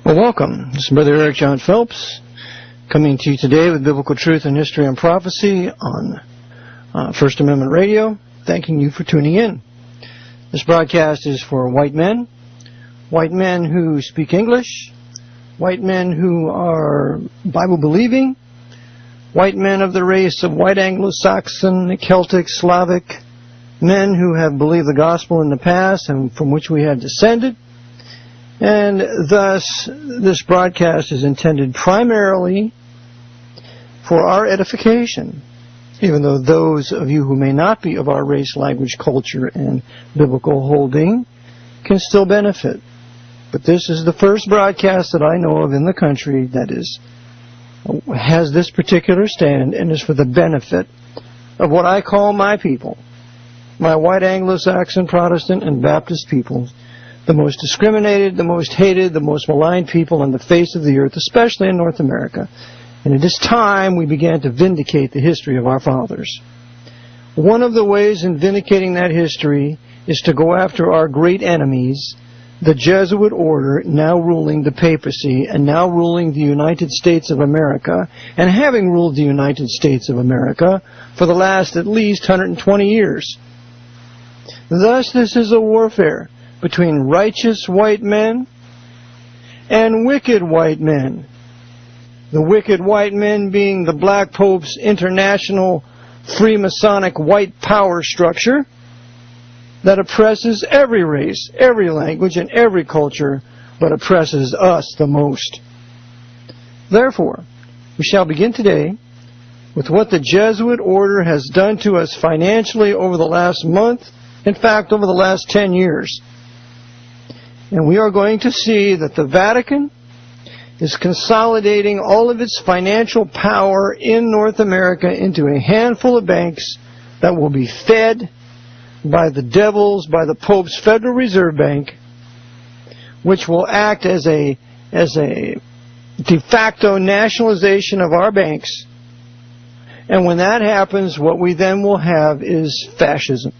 Well, welcome. This is Brother Eric John Phelps coming to you today with Biblical Truth and History and Prophecy on First Amendment Radio. Thanking you for tuning in. This broadcast is for white men who speak English, white men who are Bible-believing, white men of the race of white Anglo-Saxon, Celtic, Slavic, men who have believed the gospel in the past and from which we have descended. And thus, this broadcast is intended primarily for our edification, even though those of you who may not be of our race, language, culture, and biblical holding can still benefit. But this is the first broadcast that I know of in the country that has this particular stand and is for the benefit of what I call my people, my white Anglo-Saxon, Protestant, and Baptist people, the most discriminated, the most hated, the most maligned people on the face of the earth, especially in North America. And it is time we began to vindicate the history of our fathers. One of the ways in vindicating that history is to go after our great enemies, the Jesuit order now ruling the papacy and now ruling the United States of America, and having ruled the United States of America for the last at least 120 years. Thus, this is a warfare between righteous white men and wicked white men. The wicked white men being the Black Pope's international Freemasonic white power structure that oppresses every race, every language, and every culture, but oppresses us the most. Therefore, we shall begin today with what the Jesuit order has done to us financially over the last month, in fact, over the last 10 years. And we are going to see that the Vatican is consolidating all of its financial power in North America into a handful of banks that will be fed by the devils, by the Pope's Federal Reserve Bank, which will act as a de facto nationalization of our banks. And when that happens, what we then will have is fascism.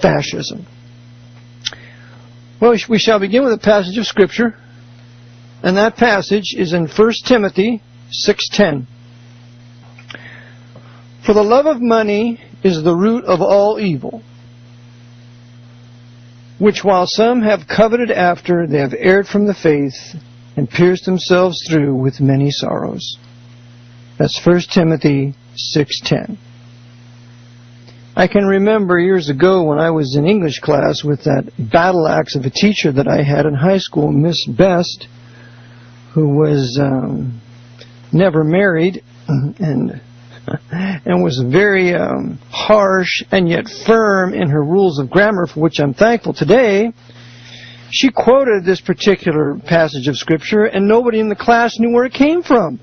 Fascism. Well, we shall begin with a passage of Scripture, and that passage is in 1 Timothy 6:10. For the love of money is the root of all evil, which while some have coveted after, they have erred from the faith and pierced themselves through with many sorrows. That's 1 Timothy 6:10. I can remember years ago when I was in English class with that battle axe of a teacher that I had in high school, Miss Best, who was never married and was very harsh and yet firm in her rules of grammar, for which I'm thankful today. She quoted this particular passage of Scripture, and nobody in the class knew where it came from.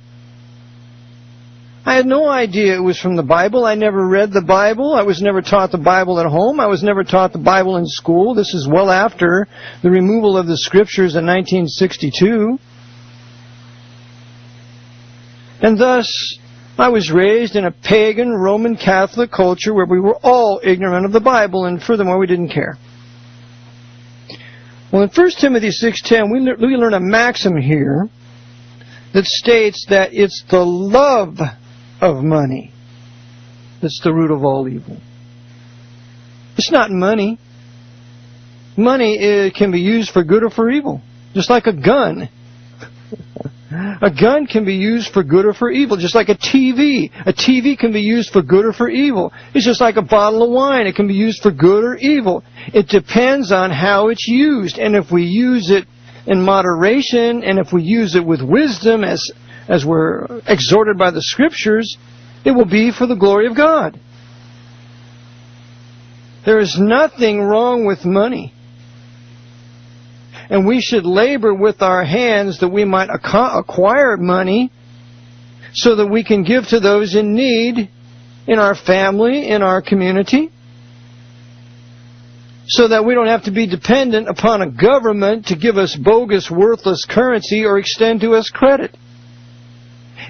I had no idea it was from the Bible. I never read the Bible. I was never taught the Bible at home. I was never taught the Bible in school. This is well after the removal of the Scriptures in 1962. And thus, I was raised in a pagan Roman Catholic culture where we were all ignorant of the Bible, and furthermore, we didn't care. Well, in 1 Timothy 6:10, we learn a maxim here that states that it's the love of money that's the root of all evil. It's not money. Money can be used for good or for evil, just like a gun. A gun can be used for good or for evil, just like a TV. A TV can be used for good or for evil. It's just like a bottle of wine. It can be used for good or evil. It depends on how it's used. And if we use it in moderation, and if we use it with wisdom, as we're exhorted by the Scriptures, it will be for the glory of God. There is nothing wrong with money. And we should labor with our hands that we might acquire money so that we can give to those in need in our family, in our community, so that we don't have to be dependent upon a government to give us bogus, worthless currency or extend to us credit.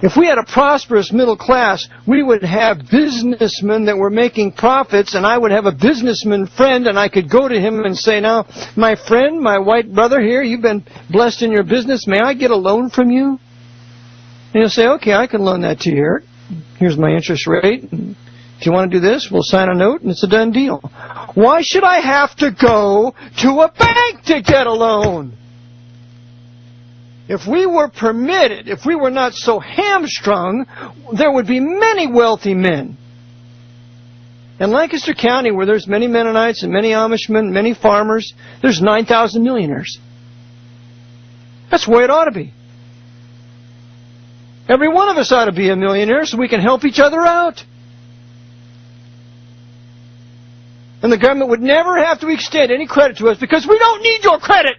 If we had a prosperous middle class, we would have businessmen that were making profits, and I would have a businessman friend, and I could go to him and say, now, my friend, my white brother here, you've been blessed in your business. May I get a loan from you? And he'll say, okay, I can loan that to you, Eric. Here's my interest rate. If you want to do this, we'll sign a note, and it's a done deal. Why should I have to go to a bank to get a loan? If we were permitted, if we were not so hamstrung, there would be many wealthy men. In Lancaster County, where there's many Mennonites and many Amishmen, many farmers, there's 9,000 millionaires. That's the way it ought to be. Every one of us ought to be a millionaire so we can help each other out. And the government would never have to extend any credit to us because we don't need your credit.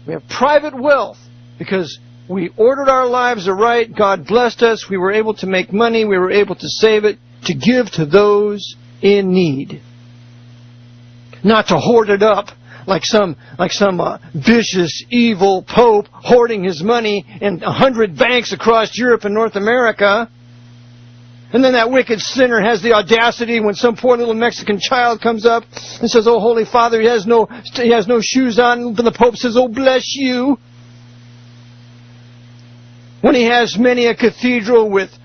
We have private wealth because we ordered our lives aright. God blessed us. We were able to make money. We were able to save it to give to those in need. Not to hoard it up like some vicious, evil pope hoarding his money in 100 banks across Europe and North America. And then that wicked sinner has the audacity when some poor little Mexican child comes up and says, oh, Holy Father, he has no shoes on. And the Pope says, oh, bless you. When he has many a cathedral with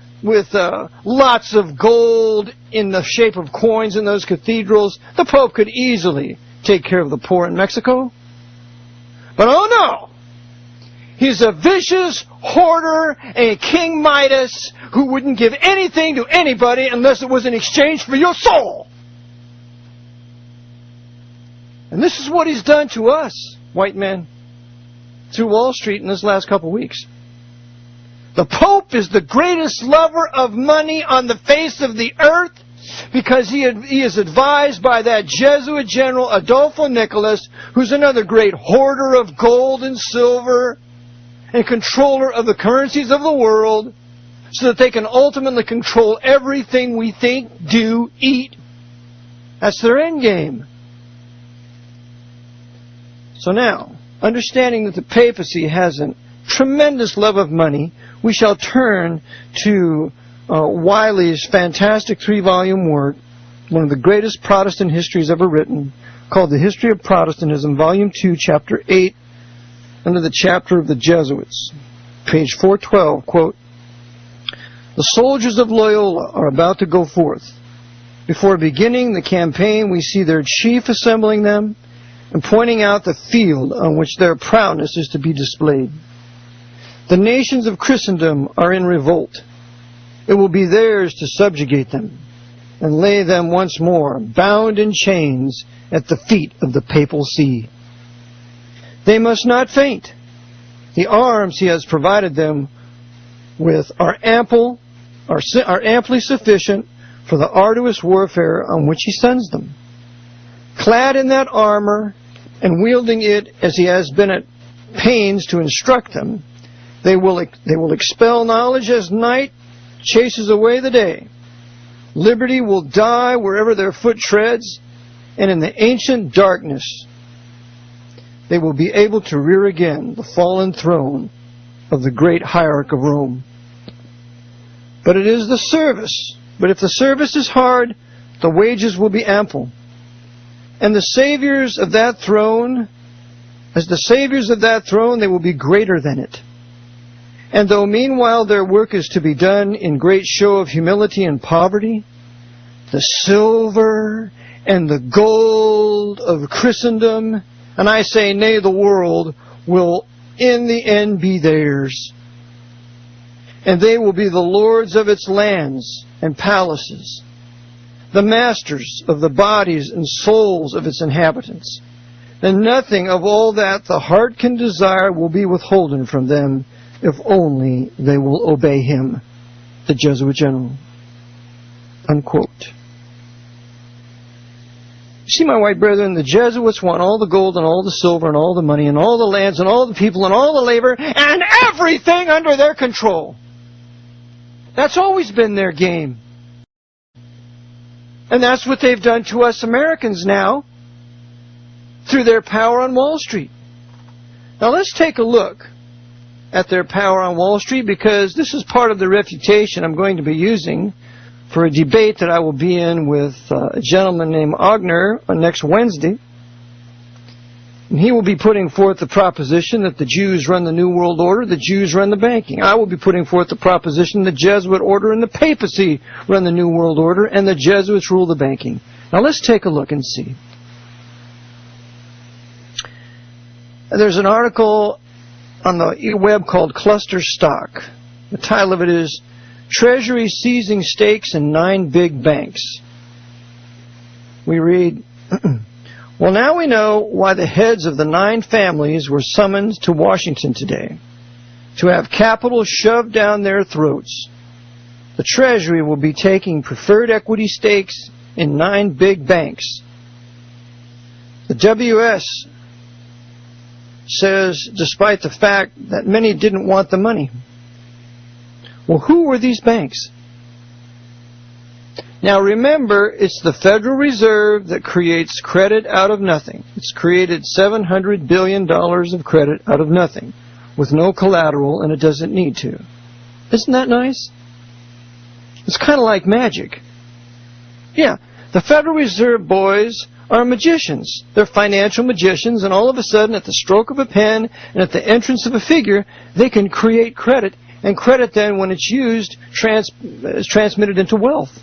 lots of gold in the shape of coins in those cathedrals, the Pope could easily take care of the poor in Mexico. But oh no! He's a vicious hoarder, a King Midas who wouldn't give anything to anybody unless it was in exchange for your soul. And this is what he's done to us, white men, through Wall Street in this last couple of weeks. The Pope is the greatest lover of money on the face of the earth because he is advised by that Jesuit general, Adolfo Nicolaus, who's another great hoarder of gold and silver and controller of the currencies of the world, so that they can ultimately control everything we think, do, eat. That's their end game. So now, understanding that the papacy has a tremendous love of money, we shall turn to Wiley's fantastic 3-volume work, one of the greatest Protestant histories ever written, called The History of Protestantism, Volume 2, Chapter 8, under the chapter of the Jesuits. Page 412, quote, the soldiers of Loyola are about to go forth. Before beginning the campaign, we see their chief assembling them and pointing out the field on which their proudness is to be displayed. The nations of Christendom are in revolt. It will be theirs to subjugate them and lay them once more, bound in chains, at the feet of the papal see. They must not faint. The arms he has provided them with are amply sufficient for the arduous warfare on which he sends them. Clad in that armor and wielding it as he has been at pains to instruct them, they will expel knowledge as night chases away the day. Liberty will die wherever their foot treads, and in the ancient darkness they will be able to rear again the fallen throne of the great hierarch of Rome. But it is the service. But if the service is hard, the wages will be ample. And the saviors of that throne, as the saviors of that throne, they will be greater than it. And though meanwhile their work is to be done in great show of humility and poverty, the silver and the gold of Christendom, and I say, nay, the world, will in the end be theirs. And they will be the lords of its lands and palaces, the masters of the bodies and souls of its inhabitants. And nothing of all that the heart can desire will be withholden from them, if only they will obey him, the Jesuit general. Unquote. See, my white brethren, the Jesuits want all the gold and all the silver and all the money and all the lands and all the people and all the labor and everything under their control. That's always been their game. And that's what they've done to us Americans now through their power on Wall Street. Now let's take a look at their power on Wall Street, because this is part of the refutation I'm going to be using for a debate that I will be in with a gentleman named Ogner on next Wednesday. And he will be putting forth the proposition that the Jews run the New World Order, the Jews run the banking. I will be putting forth the proposition the Jesuit order and the papacy run the New World Order, and the Jesuits rule the banking. Now let's take a look and see. There's an article on the web called Cluster Stock. The title of it is Treasury Seizing Stakes in 9 Big Banks. We read, well, now we know why the heads of the 9 families were summoned to Washington today, to have capital shoved down their throats. The Treasury will be taking preferred equity stakes in 9 big banks. The WS says, despite the fact that many didn't want the money. Well, who were these banks? Now remember, it's the Federal Reserve that creates credit out of nothing. It's created $700 billion of credit out of nothing, with no collateral, and it doesn't need to. Isn't that nice? It's kind of like magic. Yeah, the Federal Reserve boys are magicians. They're financial magicians, and all of a sudden, at the stroke of a pen and at the entrance of a figure, they can create credit, and credit then, when it's used, is transmitted into wealth.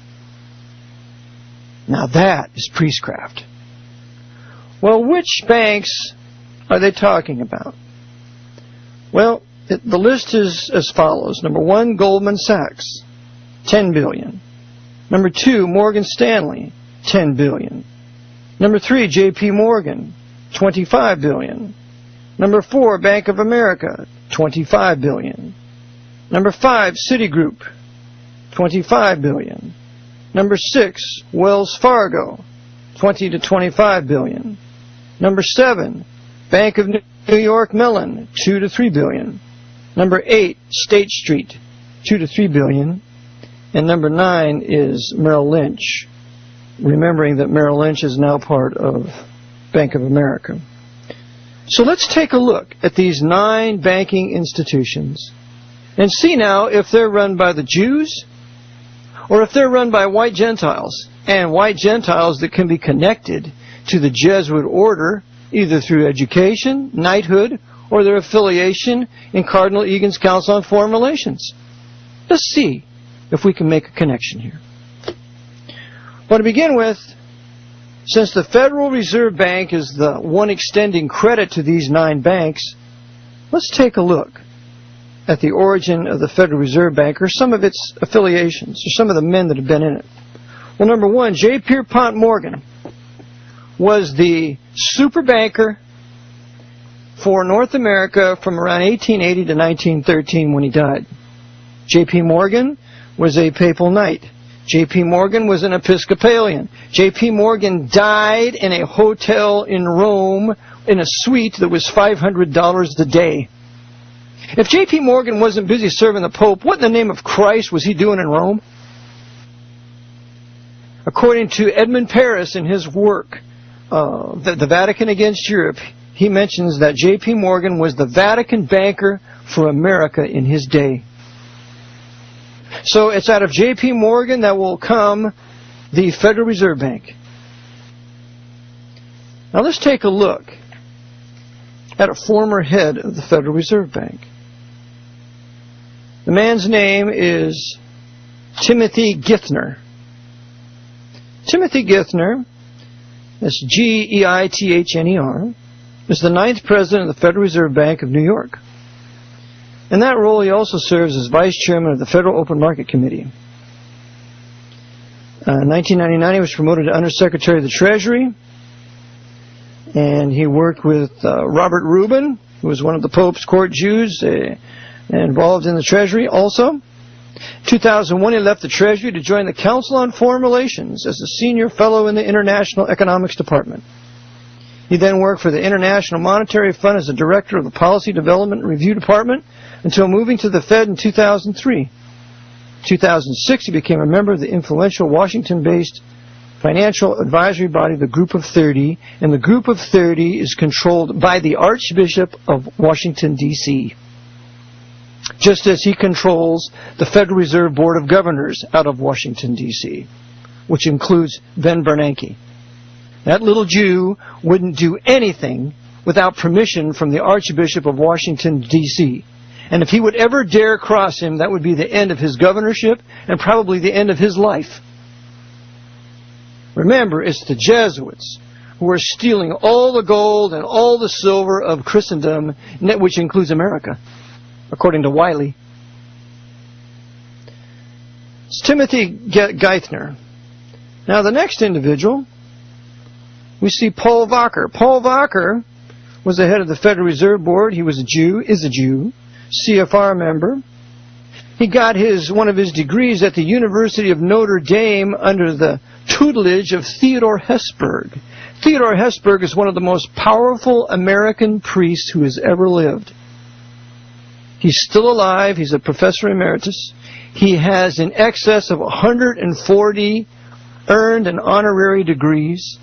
Now that is priestcraft. Well, which banks are they talking about? Well, the list is as follows. Number 1, Goldman Sachs, $10 billion. Number 2, Morgan Stanley, $10 billion. Number 3, J.P. Morgan, $25 billion. Number 4, Bank of America, $25 billion. Number 5, Citigroup, $25 billion. Number 6, Wells Fargo, $20 to $25 billion. Number 7, Bank of New York Mellon, $2 to $3 billion. Number 8, State Street, $2 to $3 billion. And number 9 is Merrill Lynch, remembering that Merrill Lynch is now part of Bank of America. So let's take a look at these 9 banking institutions and see now if they're run by the Jews or if they're run by white Gentiles, and white Gentiles that can be connected to the Jesuit order either through education, knighthood, or their affiliation in Cardinal Egan's Council on Foreign Relations. Let's see if we can make a connection here. Well, to begin with, since the Federal Reserve Bank is the one extending credit to these 9 banks, let's take a look at the origin of the Federal Reserve Bank, or some of its affiliations, or some of the men that have been in it. Well, number 1, J. Pierpont Morgan was the super banker for North America from around 1880 to 1913 when he died. J.P. Morgan was a papal knight. J.P. Morgan was an Episcopalian. J.P. Morgan died in a hotel in Rome in a suite that was $500 a day. If J.P. Morgan wasn't busy serving the Pope, what in the name of Christ was he doing in Rome? According to Edmund Paris in his work, The Vatican Against Europe, he mentions that J.P. Morgan was the Vatican banker for America in his day. So it's out of J.P. Morgan that will come the Federal Reserve Bank. Now let's take a look at a former head of the Federal Reserve Bank. The man's name is Timothy Geithner. Timothy Geithner, that's Geithner, is the 9th president of the Federal Reserve Bank of New York. In that role, he also serves as vice chairman of the Federal Open Market Committee. In 1999, he was promoted to Undersecretary of the Treasury, and he worked with Robert Rubin, who was one of the Pope's court Jews, involved in the Treasury also. In 2001, he left the Treasury to join the Council on Foreign Relations as a senior fellow in the International Economics Department. He then worked for the International Monetary Fund as a director of the Policy Development Review Department until moving to the Fed in 2003. In 2006, he became a member of the influential Washington-based financial advisory body, the Group of 30, and the Group of 30 is controlled by the Archbishop of Washington, D.C. just as he controls the Federal Reserve Board of Governors out of Washington, D.C., which includes Ben Bernanke. That little Jew wouldn't do anything without permission from the Archbishop of Washington, D.C., and if he would ever dare cross him, that would be the end of his governorship and probably the end of his life. Remember, it's the Jesuits who are stealing all the gold and all the silver of Christendom, which includes America, according to Wiley. It's Timothy Geithner. Now, the next individual, we see Paul Volcker. Paul Volcker was the head of the Federal Reserve Board. He was a Jew, is a Jew, CFR member. He got one of his degrees at the University of Notre Dame under the tutelage of Theodore Hesburgh. Theodore Hesburgh is one of the most powerful American priests who has ever lived. He's still alive. He's a professor emeritus. He has in excess of 140 earned and honorary degrees.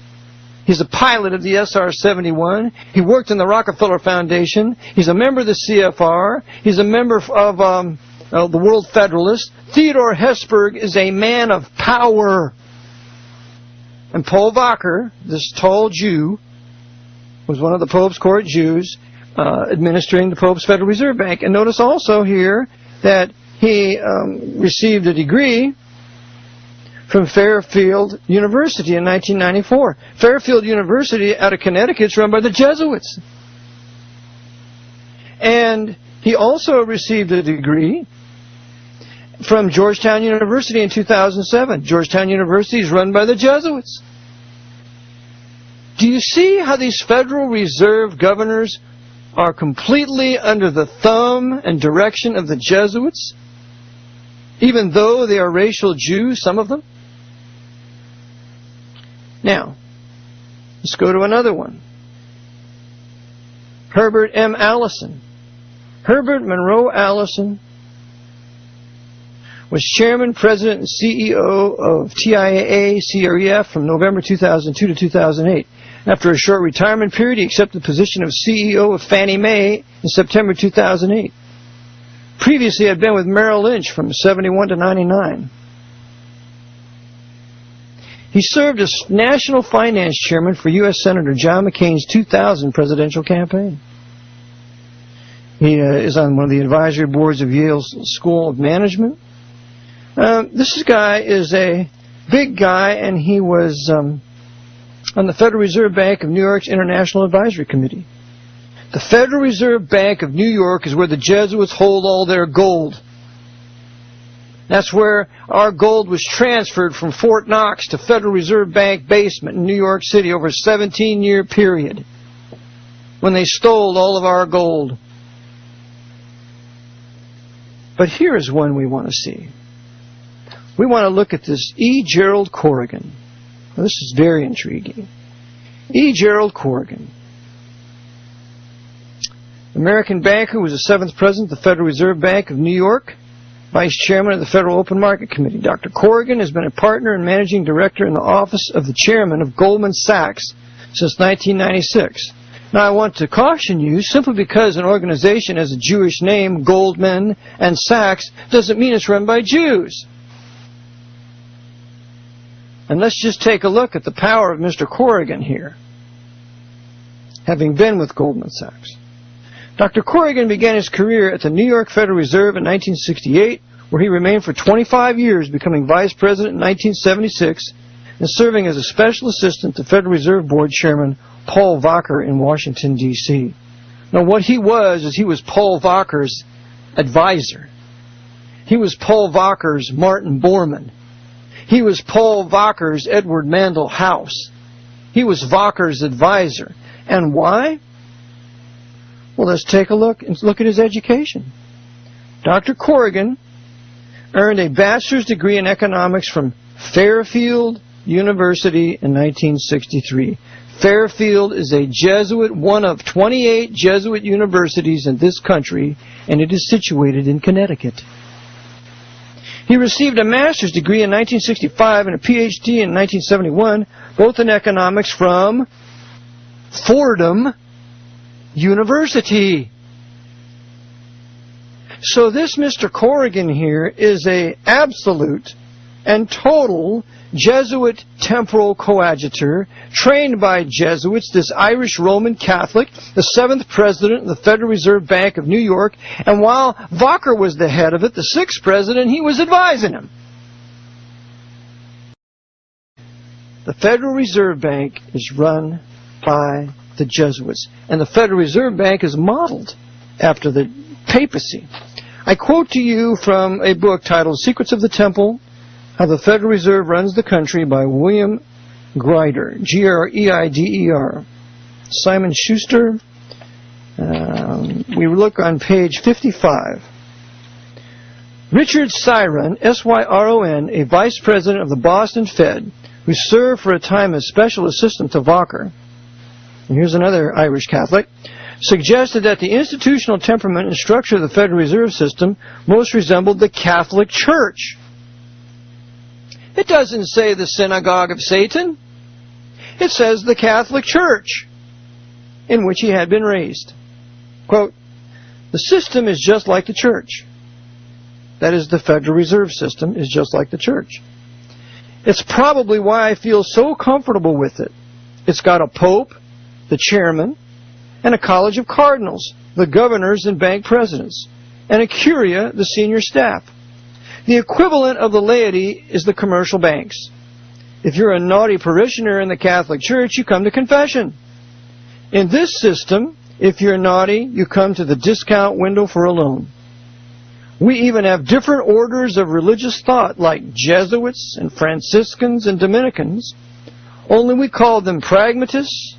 He's a pilot of the SR-71. He worked in the Rockefeller Foundation. He's a member of the CFR. He's a member of the World Federalist. Theodore Hesburgh is a man of power. And Paul Volcker, this tall Jew, was one of the Pope's court Jews administering the Pope's Federal Reserve Bank. And notice also here that he received a degree from Fairfield University in 1994. Fairfield University out of Connecticut is run by the Jesuits. And he also received a degree from Georgetown University in 2007. Georgetown University is run by the Jesuits. Do you see how these Federal Reserve governors are completely under the thumb and direction of the Jesuits, even though they are racial Jews, some of them? Now, let's go to another one. Herbert M. Allison. Herbert Monroe Allison was chairman, president, and CEO of TIAA-CREF from November 2002 to 2008. After a short retirement period, he accepted the position of CEO of Fannie Mae in September 2008. Previously, he had been with Merrill Lynch from 71 to 99. He served as national finance chairman for U.S. Senator John McCain's 2000 presidential campaign. He is on one of the advisory boards of Yale's School of Management. This guy is a big guy, and he was on the Federal Reserve Bank of New York's International Advisory Committee. The Federal Reserve Bank of New York is where the Jesuits hold all their gold. That's where our gold was transferred from Fort Knox to Federal Reserve Bank basement in New York City over a 17-year period when they stole all of our gold. But here is one we want to see. We want to look at this E. Gerald Corrigan. Now, this is very intriguing. E. Gerald Corrigan, American banker who was the 7th president of the Federal Reserve Bank of New York, vice chairman of the Federal Open Market Committee. Dr. Corrigan has been a partner and managing director in the office of the chairman of Goldman Sachs since 1996. Now, I want to caution you, simply because an organization has a Jewish name, Goldman and Sachs, doesn't mean it's run by Jews. And let's just take a look at the power of Mr. Corrigan here, having been with Goldman Sachs. Dr. Corrigan began his career at the New York Federal Reserve in 1968, where he remained for 25 years, becoming vice president in 1976 and serving as a special assistant to Federal Reserve Board Chairman Paul Volcker in Washington, D.C. Now, what he was is he was Paul Volcker's advisor. He was Paul Volcker's Martin Bormann. He was Paul Volcker's Edward Mandell House. He was Volcker's advisor. And why? Well, let's take a look and look at his education. Dr. Corrigan earned a bachelor's degree in economics from Fairfield University in 1963. Fairfield is a Jesuit, one of 28 Jesuit universities in this country, and it is situated in Connecticut. He received a master's degree in 1965 and a PhD in 1971, both in economics from Fordham University. So this Mr. Corrigan here is a absolute and total Jesuit temporal coadjutor, trained by Jesuits, this Irish Roman Catholic, the 7th president of the Federal Reserve Bank of New York, and while Foxe was the head of it, the 6th president, he was advising him. The Federal Reserve Bank is run by the Jesuits, and the Federal Reserve Bank is modeled after the papacy. I quote to you from a book titled Secrets of the Temple, How the Federal Reserve Runs the Country by William Greider, Greider. Simon Schuster. We look on page 55. Richard Syron, S-Y-R-O-N, a vice president of the Boston Fed, who served for a time as special assistant to Foxe, and here's another Irish Catholic, suggested that the institutional temperament and structure of the Federal Reserve System most resembled the Catholic Church. It doesn't say the synagogue of Satan. It says the Catholic Church, in which he had been raised. Quote, the system is just like the church. That is, the Federal Reserve System is just like the church. It's probably why I feel so comfortable with it. It's got a pope, the chairman, and a college of cardinals, the governors and bank presidents, and a curia, the senior staff. The equivalent of the laity is the commercial banks. If you're a naughty parishioner in the Catholic Church, you come to confession. In this system, if you're naughty, you come to the discount window for a loan. We even have different orders of religious thought, like Jesuits and Franciscans and Dominicans, only we call them pragmatists,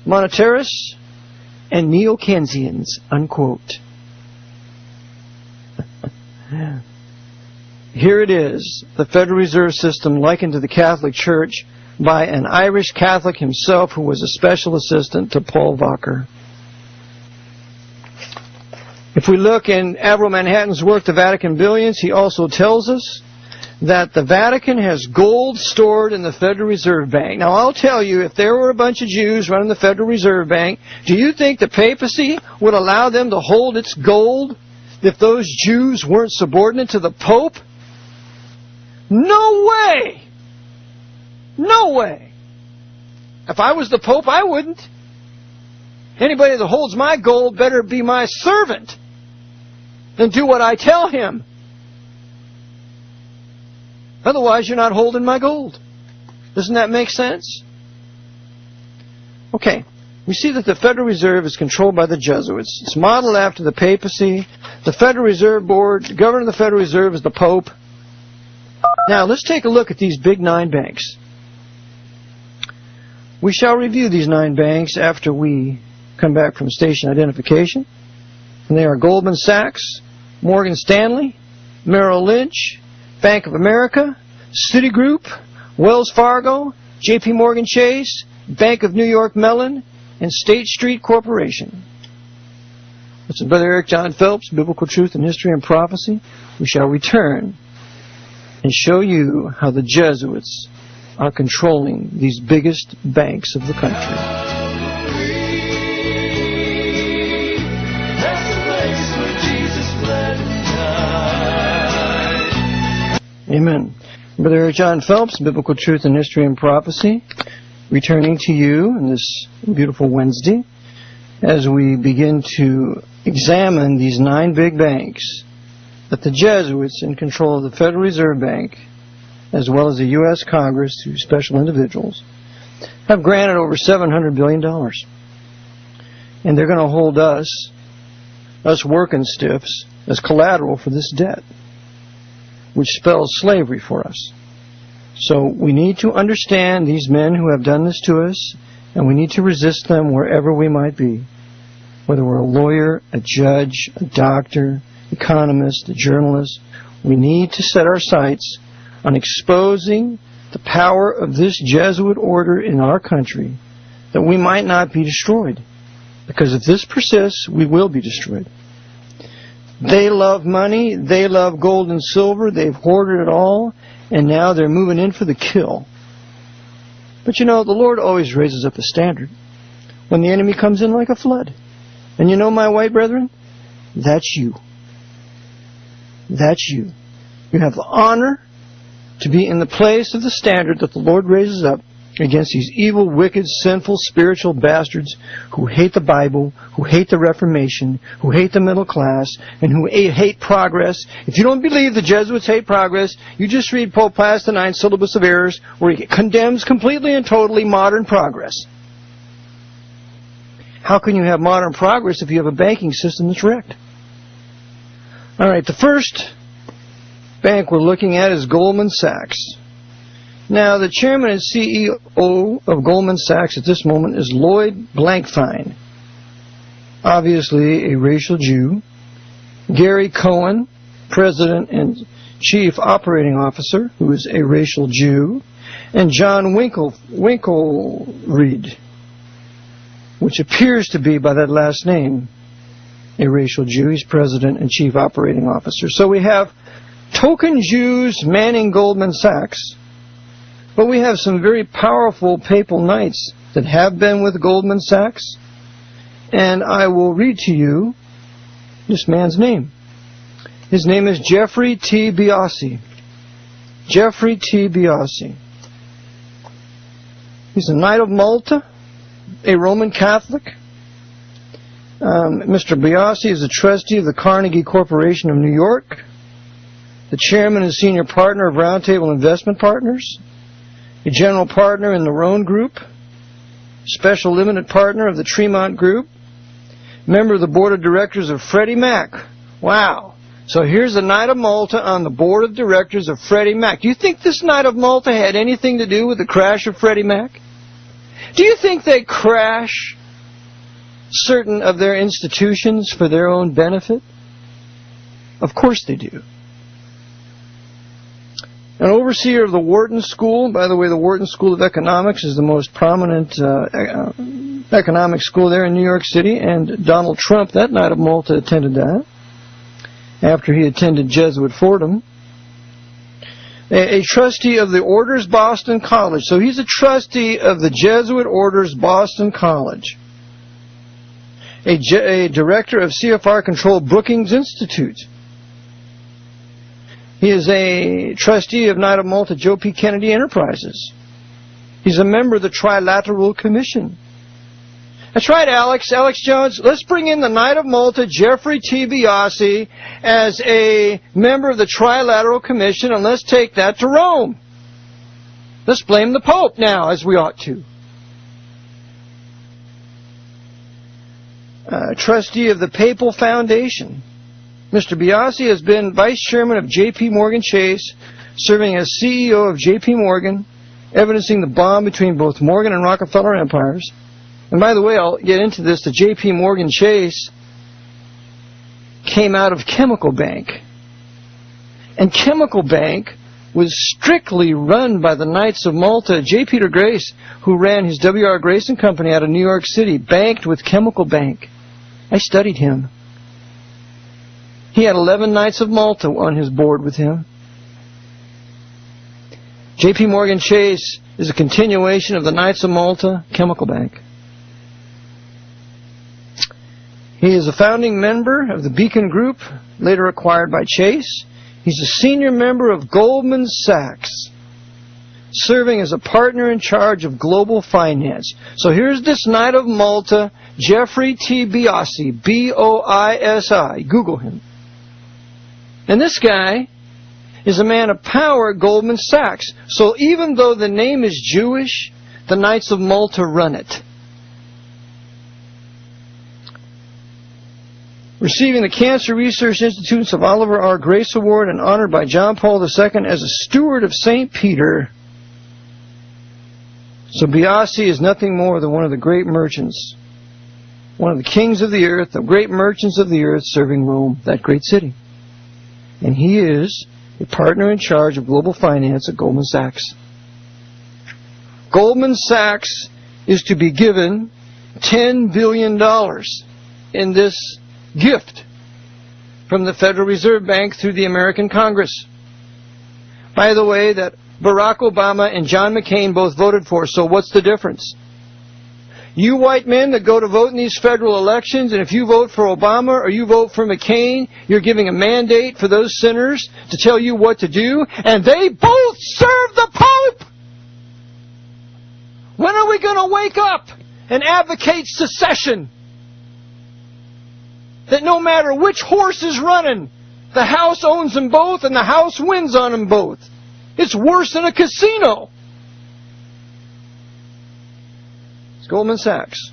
monetarists, and neo-Keynesians, unquote. Here it is, the Federal Reserve System likened to the Catholic Church by an Irish Catholic himself who was a special assistant to Paul Foxe. If we look in Averell Manhattan's work, The Vatican Billions, he also tells us that the Vatican has gold stored in the Federal Reserve Bank. Now, I'll tell you, if there were a bunch of Jews running the Federal Reserve Bank, do you think the papacy would allow them to hold its gold if those Jews weren't subordinate to the Pope? No way! No way! If I was the Pope, I wouldn't. Anybody that holds my gold better be my servant and do what I tell him. Otherwise, you're not holding my gold. Doesn't that make sense? Okay. We see that the Federal Reserve is controlled by the Jesuits. It's modeled after the papacy. The Federal Reserve Board, the governor of the Federal Reserve is the Pope. Now, let's take a look at these big 9 banks. We shall review these 9 banks after we come back from station identification. And they are Goldman Sachs, Morgan Stanley, Merrill Lynch, Bank of America, Citigroup, Wells Fargo, J.P. Morgan Chase, Bank of New York Mellon, and State Street Corporation. This is Brother Eric John Phelps, Biblical Truth and History and Prophecy. We shall return and show you how the Jesuits are controlling these biggest banks of the country. Amen. Brother Eric John Phelps, Biblical Truth and History and Prophecy, returning to you on this beautiful Wednesday as we begin to examine these 9 big banks that the Jesuits, in control of the Federal Reserve Bank, as well as the U.S. Congress through special individuals, have granted over $700 billion. And they're going to hold us working stiffs, as collateral for this debt, which spells slavery for us. So we need to understand these men who have done this to us, and we need to resist them wherever we might be, whether we're a lawyer, a judge, a doctor, economist, a journalist. We need to set our sights on exposing the power of this Jesuit order in our country, that we might not be destroyed. Because if this persists, we will be destroyed. They love money, they love gold and silver, they've hoarded it all, and now they're moving in for the kill. But you know, the Lord always raises up a standard when the enemy comes in like a flood. And you know, my white brethren, that's you. That's you. You have the honor to be in the place of the standard that the Lord raises up against these evil, wicked, sinful, spiritual bastards who hate the Bible, who hate the Reformation, who hate the middle class, and who hate progress. If you don't believe the Jesuits hate progress, you just read Pope Pius IX's Syllabus of Errors, where he condemns completely and totally modern progress. How can you have modern progress if you have a banking system that's wrecked? All right, the first bank we're looking at is Goldman Sachs. Now, the chairman and CEO of Goldman Sachs at this moment is Lloyd Blankfein, obviously a racial Jew. Gary Cohen, president and chief operating officer, who is a racial Jew. And John Winkelried, which appears to be, by that last name, a racial Jew. He's president and chief operating officer. So we have token Jews manning Goldman Sachs. But we have some very powerful papal knights that have been with Goldman Sachs. And I will read to you this man's name. His name is Geoffrey T. Biasi. Geoffrey T. Biasi. He's a Knight of Malta, a Roman Catholic. Mr. Biasi is a trustee of the Carnegie Corporation of New York, the chairman and senior partner of Roundtable Investment Partners, a general partner in the Roan Group, special limited partner of the Tremont Group, member of the board of directors of Freddie Mac. Wow. So here's the Knight of Malta on the board of directors of Freddie Mac. Do you think this Knight of Malta had anything to do with the crash of Freddie Mac? Do you think they crash certain of their institutions for their own benefit? Of course they do. An overseer of the Wharton School. By the way, the Wharton School of Economics is the most prominent economic school there in New York City, and Donald Trump, that Knight of Malta, attended that after he attended Jesuit Fordham. A trustee of the Orders Boston College. So he's a trustee of the Jesuit Orders Boston College. A director of CFR-controlled Brookings Institute. He is a trustee of Knight of Malta Joe P. Kennedy Enterprises. He's a member of the Trilateral Commission. That's right, Alex Jones. Let's bring in the Knight of Malta, Geoffrey T. Biasi, as a member of the Trilateral Commission, and let's take that to Rome. Let's blame the Pope now, as we ought to. Trustee of the Papal Foundation. Mr. Biasi has been vice chairman of J.P. Morgan Chase, serving as CEO of J.P. Morgan, evidencing the bond between both Morgan and Rockefeller empires. And by the way, I'll get into this, the J.P. Morgan Chase came out of Chemical Bank. And Chemical Bank was strictly run by the Knights of Malta. J. Peter Grace, who ran his W.R. Grace & Company out of New York City, banked with Chemical Bank. I studied him. He had 11 Knights of Malta on his board with him. J.P. Morgan Chase is a continuation of the Knights of Malta, Chemical Bank. He is a founding member of the Beacon Group, later acquired by Chase. He's a senior member of Goldman Sachs, serving as a partner in charge of global finance. So here's this Knight of Malta, Geoffrey T. Biasi, B-O-I-S-I. Google him. And this guy is a man of power at Goldman Sachs. So even though the name is Jewish, the Knights of Malta run it. Receiving the Cancer Research Institute's of Oliver R. Grace Award and honored by John Paul II as a steward of St. Peter. So Biasi is nothing more than one of the great merchants, one of the kings of the earth, the great merchants of the earth serving Rome, that great city. And he is a partner in charge of global finance at Goldman Sachs. Goldman Sachs is to be given $10 billion in this gift from the Federal Reserve Bank through the American Congress. By the way, that Barack Obama and John McCain both voted for, so what's the difference? You white men that go to vote in these federal elections, and if you vote for Obama or you vote for McCain, you're giving a mandate for those sinners to tell you what to do, and they both serve the Pope! When are we going to wake up and advocate secession? That no matter which horse is running, the House owns them both and the House wins on them both. It's worse than a casino. It's Goldman Sachs.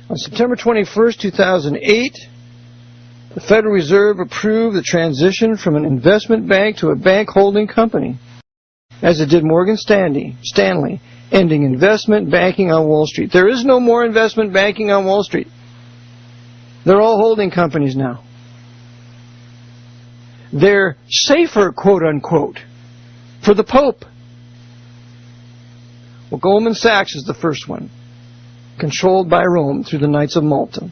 On September 21st, 2008, the Federal Reserve approved the transition from an investment bank to a bank holding company, as it did Morgan Stanley, ending investment banking on Wall Street. There is no more investment banking on Wall Street. They're all holding companies now. They're safer, quote unquote, for the Pope. Well, Goldman Sachs is the first one, controlled by Rome through the Knights of Malta.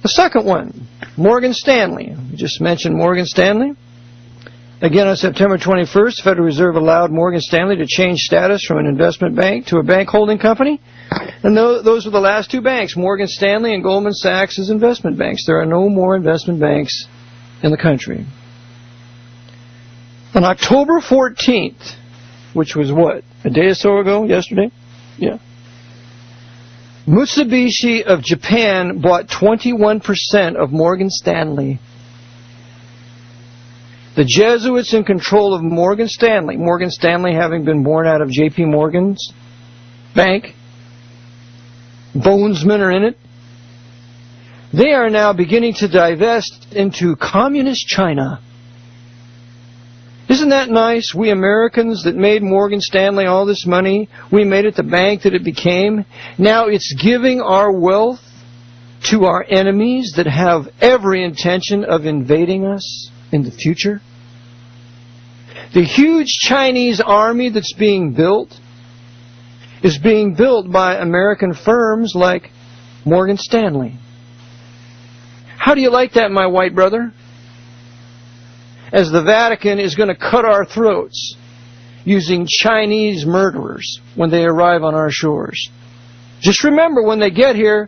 The second one, Morgan Stanley. We just mentioned Morgan Stanley. Again, on September 21st, the Federal Reserve allowed Morgan Stanley to change status from an investment bank to a bank holding company. And those were the last two banks, Morgan Stanley and Goldman Sachs, as investment banks. There are no more investment banks in the country. On October 14th, which was what, a day or so ago, yesterday? Yeah. Mitsubishi of Japan bought 21% of Morgan Stanley. The Jesuits in control of Morgan Stanley having been born out of J.P. Morgan's bank, bonesmen are in it. They are now beginning to divest into communist China. Isn't that nice? We Americans that made Morgan Stanley all this money, we made it the bank that it became. Now it's giving our wealth to our enemies that have every intention of invading us in the future. The huge Chinese army that's being built is being built by American firms like Morgan Stanley. How do you like that, my white brother? As the Vatican is going to cut our throats using Chinese murderers when they arrive on our shores. Just remember, when they get here,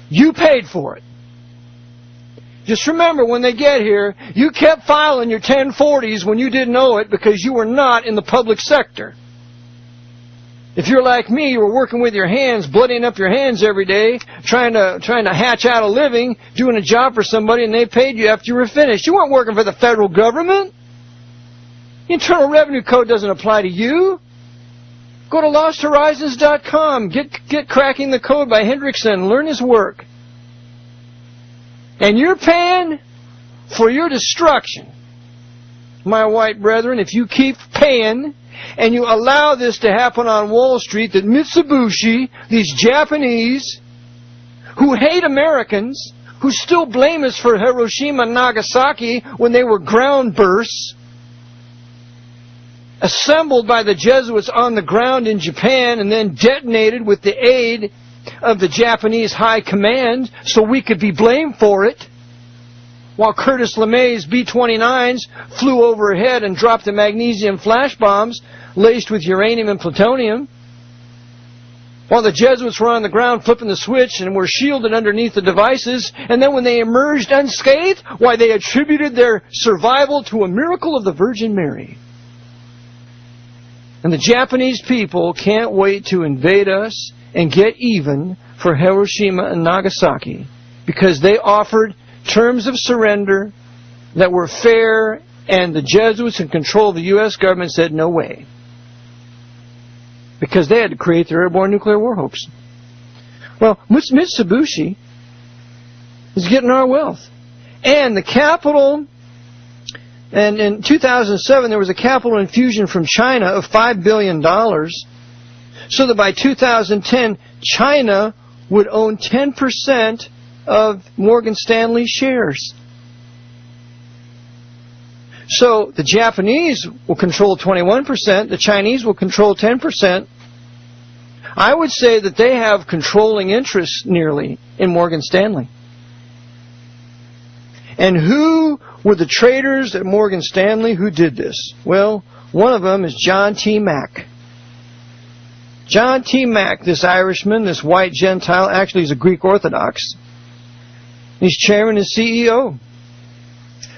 you paid for it. Just remember, when they get here, you kept filing your 1040s when you didn't owe it because you were not in the public sector. If you're like me, you were working with your hands, bloodying up your hands every day, trying to hatch out a living, doing a job for somebody, and they paid you after you were finished. You weren't working for the federal government. The Internal Revenue Code doesn't apply to you. Go to losthorizons.com. Get Cracking the Code by Hendrickson. Learn his work. And you're paying for your destruction, my white brethren, if you keep paying and you allow this to happen on Wall Street, that Mitsubishi, these Japanese, who hate Americans, who still blame us for Hiroshima and Nagasaki when they were ground bursts, assembled by the Jesuits on the ground in Japan and then detonated with the aid of the Japanese High Command so we could be blamed for it, while Curtis LeMay's B-29s flew overhead and dropped the magnesium flash bombs laced with uranium and plutonium, while the Jesuits were on the ground flipping the switch and were shielded underneath the devices, and then when they emerged unscathed, why, they attributed their survival to a miracle of the Virgin Mary. And the Japanese people can't wait to invade us and get even for Hiroshima and Nagasaki because they offered terms of surrender that were fair, and the Jesuits in control of the U.S. government said no way, because they had to create their airborne nuclear war hopes. Well, Mitsubishi is getting our wealth. And the capital, and in 2007 there was a capital infusion from China of $5 billion, so that by 2010 China would own 10% of Morgan Stanley shares. So the Japanese will control 21%, the Chinese will control 10%. I would say that they have controlling interests nearly in Morgan Stanley. And who were the traders at Morgan Stanley who did this? Well, one of them is John T. Mack. John T. Mack, this Irishman, this white Gentile, actually is a Greek Orthodox. He's chairman and CEO.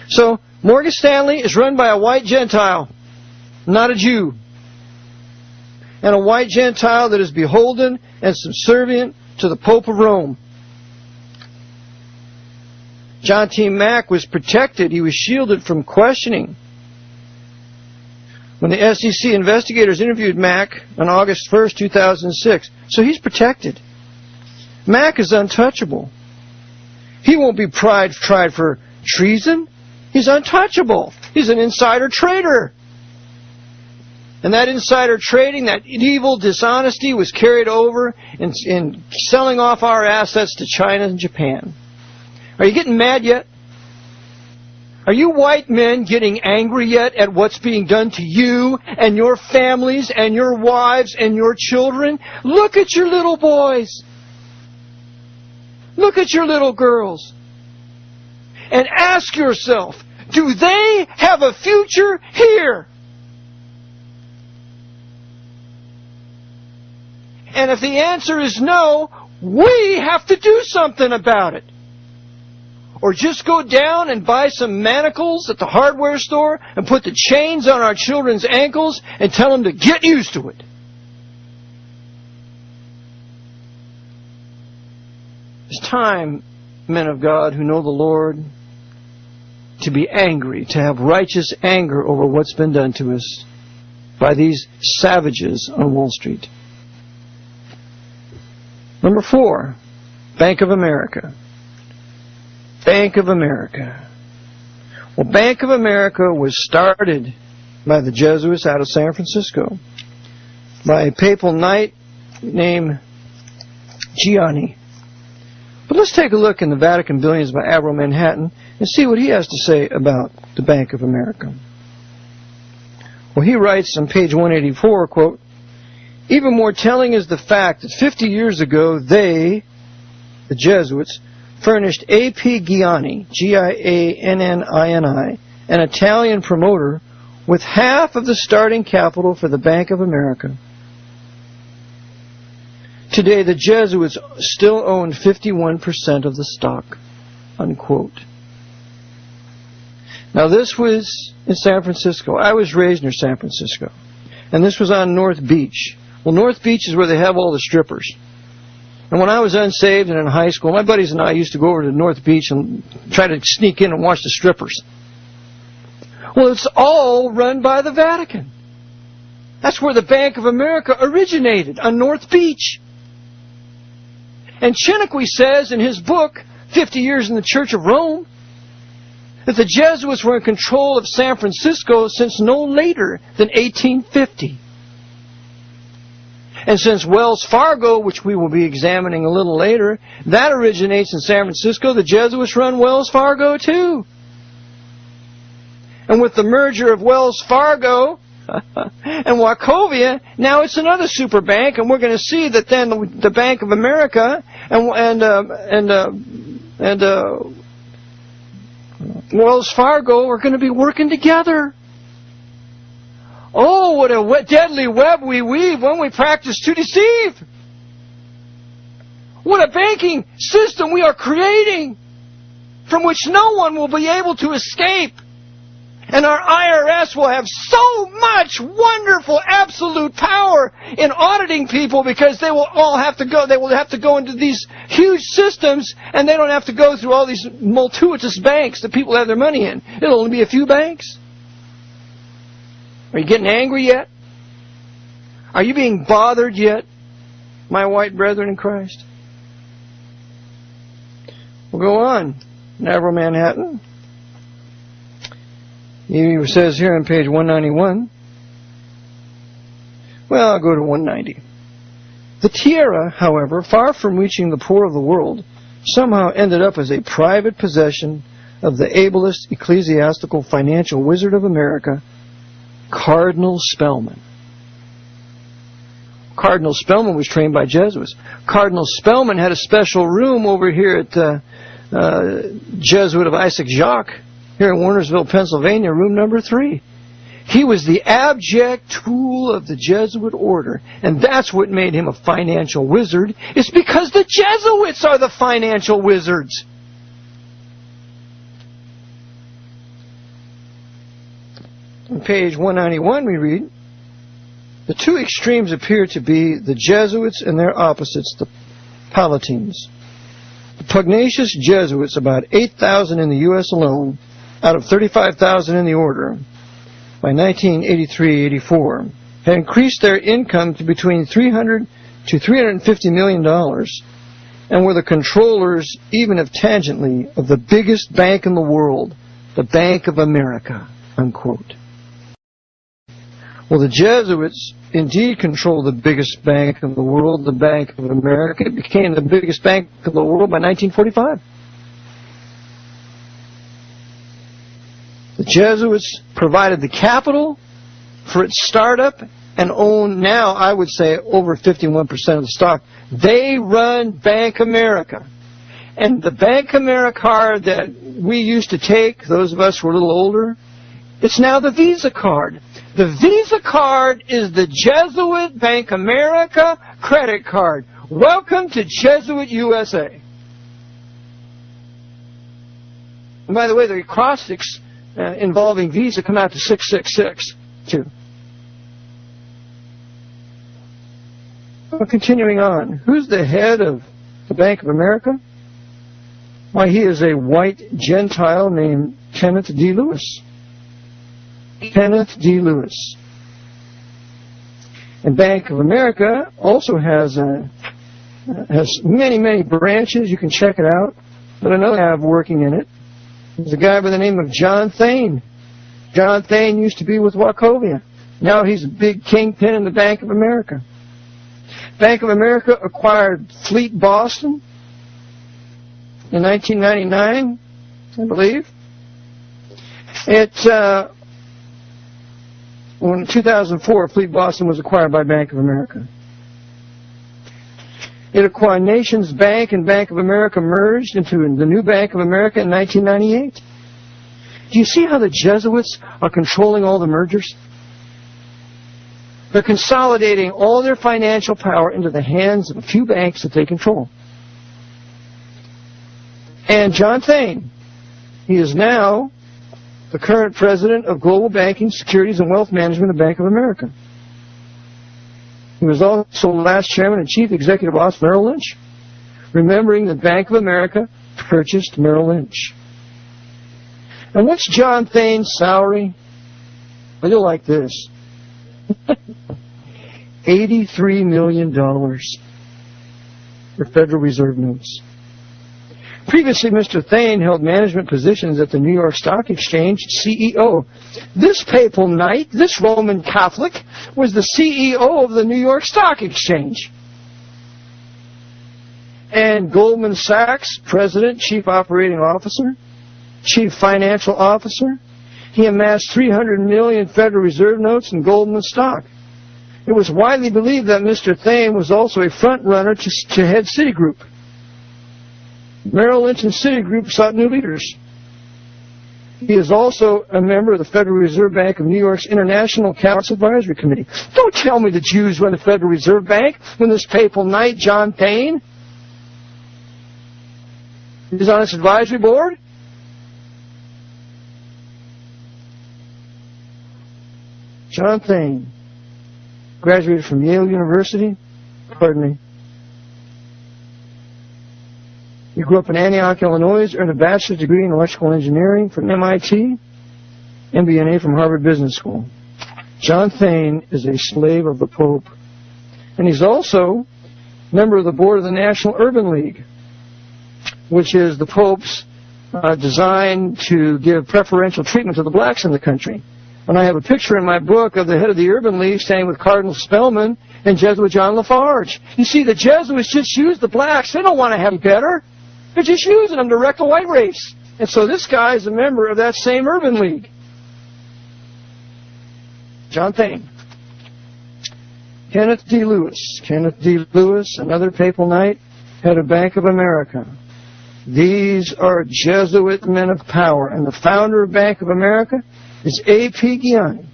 So, Morgan Stanley is run by a white Gentile, not a Jew. And a white Gentile that is beholden and subservient to the Pope of Rome. John T. Mack was protected. He was shielded from questioning. When the SEC investigators interviewed Mack on August 1st, 2006. So he's protected. Mack is untouchable. He won't be tried for treason. He's untouchable. He's an insider trader. And that insider trading, that evil dishonesty was carried over in selling off our assets to China and Japan. Are you getting mad yet? Are you white men getting angry yet at what's being done to you and your families and your wives and your children? Look at your little boys. Look at your little girls. And ask yourself, do they have a future here? And if the answer is no, we have to do something about it. Or just go down and buy some manacles at the hardware store and put the chains on our children's ankles and tell them to get used to it. It's time, men of God who know the Lord, to be angry, to have righteous anger over what's been done to us by these savages on Wall Street. Number 4, Bank of America. Bank of America. Well, Bank of America was started by the Jesuits out of San Francisco by a papal knight named Joye. But let's take a look in the Vatican Billions by Admiral Manhattan and see what he has to say about the Bank of America. Well, he writes on page 184, quote, "Even more telling is the fact that 50 years ago they, the Jesuits, furnished A.P. Gianni, Giannini, an Italian promoter, with half of the starting capital for the Bank of America. Today, the Jesuits still own 51% of the stock," unquote. Now, this was in San Francisco. I was raised near San Francisco. And this was on North Beach. Well, North Beach is where they have all the strippers. And when I was unsaved and in high school, my buddies and I used to go over to North Beach and try to sneak in and watch the strippers. Well, it's all run by the Vatican. That's where the Bank of America originated, on North Beach. And Chytraeus says in his book, 50 Years in the Church of Rome, that the Jesuits were in control of San Francisco since no later than 1850. And since Wells Fargo, which we will be examining a little later, that originates in San Francisco, the Jesuits run Wells Fargo too. And with the merger of Wells Fargo and Wachovia, now it's another super bank, and we're going to see that then the Bank of America and Wells Fargo are going to be working together. Oh, what a deadly web we weave when we practice to deceive. What a banking system we are creating from which no one will be able to escape. And our IRS will have so much wonderful absolute power in auditing people because they will all have to go. They will have to go into these huge systems, and they don't have to go through all these multitudinous banks that people have their money in. It'll only be a few banks. Are you getting angry yet? Are you being bothered yet, my white brethren in Christ? We'll go on. Admiral Manhattan. He says here on page 191. Well, I'll go to 190. The tiara, however, far from reaching the poor of the world, somehow ended up as a private possession of the ablest ecclesiastical financial wizard of America, Cardinal Spellman. Cardinal Spellman was trained by Jesuits. Cardinal Spellman had a special room over here at Jesuit of Isaac Jacques, here in Warnersville, Pennsylvania, room number 3. He was the abject tool of the Jesuit order, and that's what made him a financial wizard. It's because the Jesuits are the financial wizards. On page 191 we read, the two extremes appear to be the Jesuits and their opposites, the Palatines. The pugnacious Jesuits, about 8,000 in the U.S. alone, out of 35,000 in the order, by 1983-84, had increased their income to between $300 to $350 million, and were the controllers, even if tangentially, of the biggest bank in the world, the Bank of America, unquote. Well, the Jesuits indeed controlled the biggest bank in the world, the Bank of America. It became the biggest bank in the world by 1945. The Jesuits provided the capital for its startup and own now, I would say, over 51% of the stock. They run Bank America. And the Bank America card that we used to take, those of us who are a little older, it's now the Visa card. The Visa card is the Jesuit Bank America credit card. Welcome to Jesuit USA. And by the way, the acrostics involving Visa come out to 666, too. Well, continuing on, who's the head of the Bank of America? Why, he is a white Gentile named Kenneth D. Lewis. Kenneth D. Lewis. And Bank of America also has many, many branches. You can check it out. But I know I have working in it. There's a guy by the name of John Thane. John Thane used to be with Wachovia. Now he's a big kingpin in the Bank of America. Bank of America acquired Fleet Boston in 1999, I believe. In 2004, Fleet Boston was acquired by Bank of America. It acquired Nations Bank, and Bank of America merged into the new Bank of America in 1998. Do you see how the Jesuits are controlling all the mergers? They're consolidating all their financial power into the hands of a few banks that they control. And John Thane, he is now the current president of Global Banking, Securities, and Wealth Management of Bank of America. He was also the last chairman and chief executive officer of Merrill Lynch, remembering that Bank of America purchased Merrill Lynch. And what's John Thane's salary? Well, you'll like this. $83 million for Federal Reserve notes. Previously, Mr. Thane held management positions at the New York Stock Exchange, CEO. This papal knight, this Roman Catholic, was the CEO of the New York Stock Exchange. And Goldman Sachs, president, chief operating officer, chief financial officer. He amassed 300 million Federal Reserve notes in Goldman stock. It was widely believed that Mr. Thane was also a front runner to head Citigroup. Merrill Lynch and Citigroup sought new leaders. He is also a member of the Federal Reserve Bank of New York's International Accounts Advisory Committee. Don't tell me the Jews run the Federal Reserve Bank when this papal knight, John Thane, is on its advisory board. John Thane graduated from Yale University. Pardon me. He grew up in Antioch, Illinois, earned a bachelor's degree in electrical engineering from MIT, MBA from Harvard Business School. John Thane is a slave of the Pope. And he's also a member of the board of the National Urban League, which is the Pope's design to give preferential treatment to the blacks in the country. And I have a picture in my book of the head of the Urban League standing with Cardinal Spellman and Jesuit John Lafarge. You see, the Jesuits just use the blacks. They don't want to have it better. They're just using them to wreck the white race. And so this guy is a member of that same Urban League. John Thane. Kenneth D. Lewis. Kenneth D. Lewis, another papal knight, head of Bank of America. These are Jesuit men of power. And the founder of Bank of America is A.P. Gyun.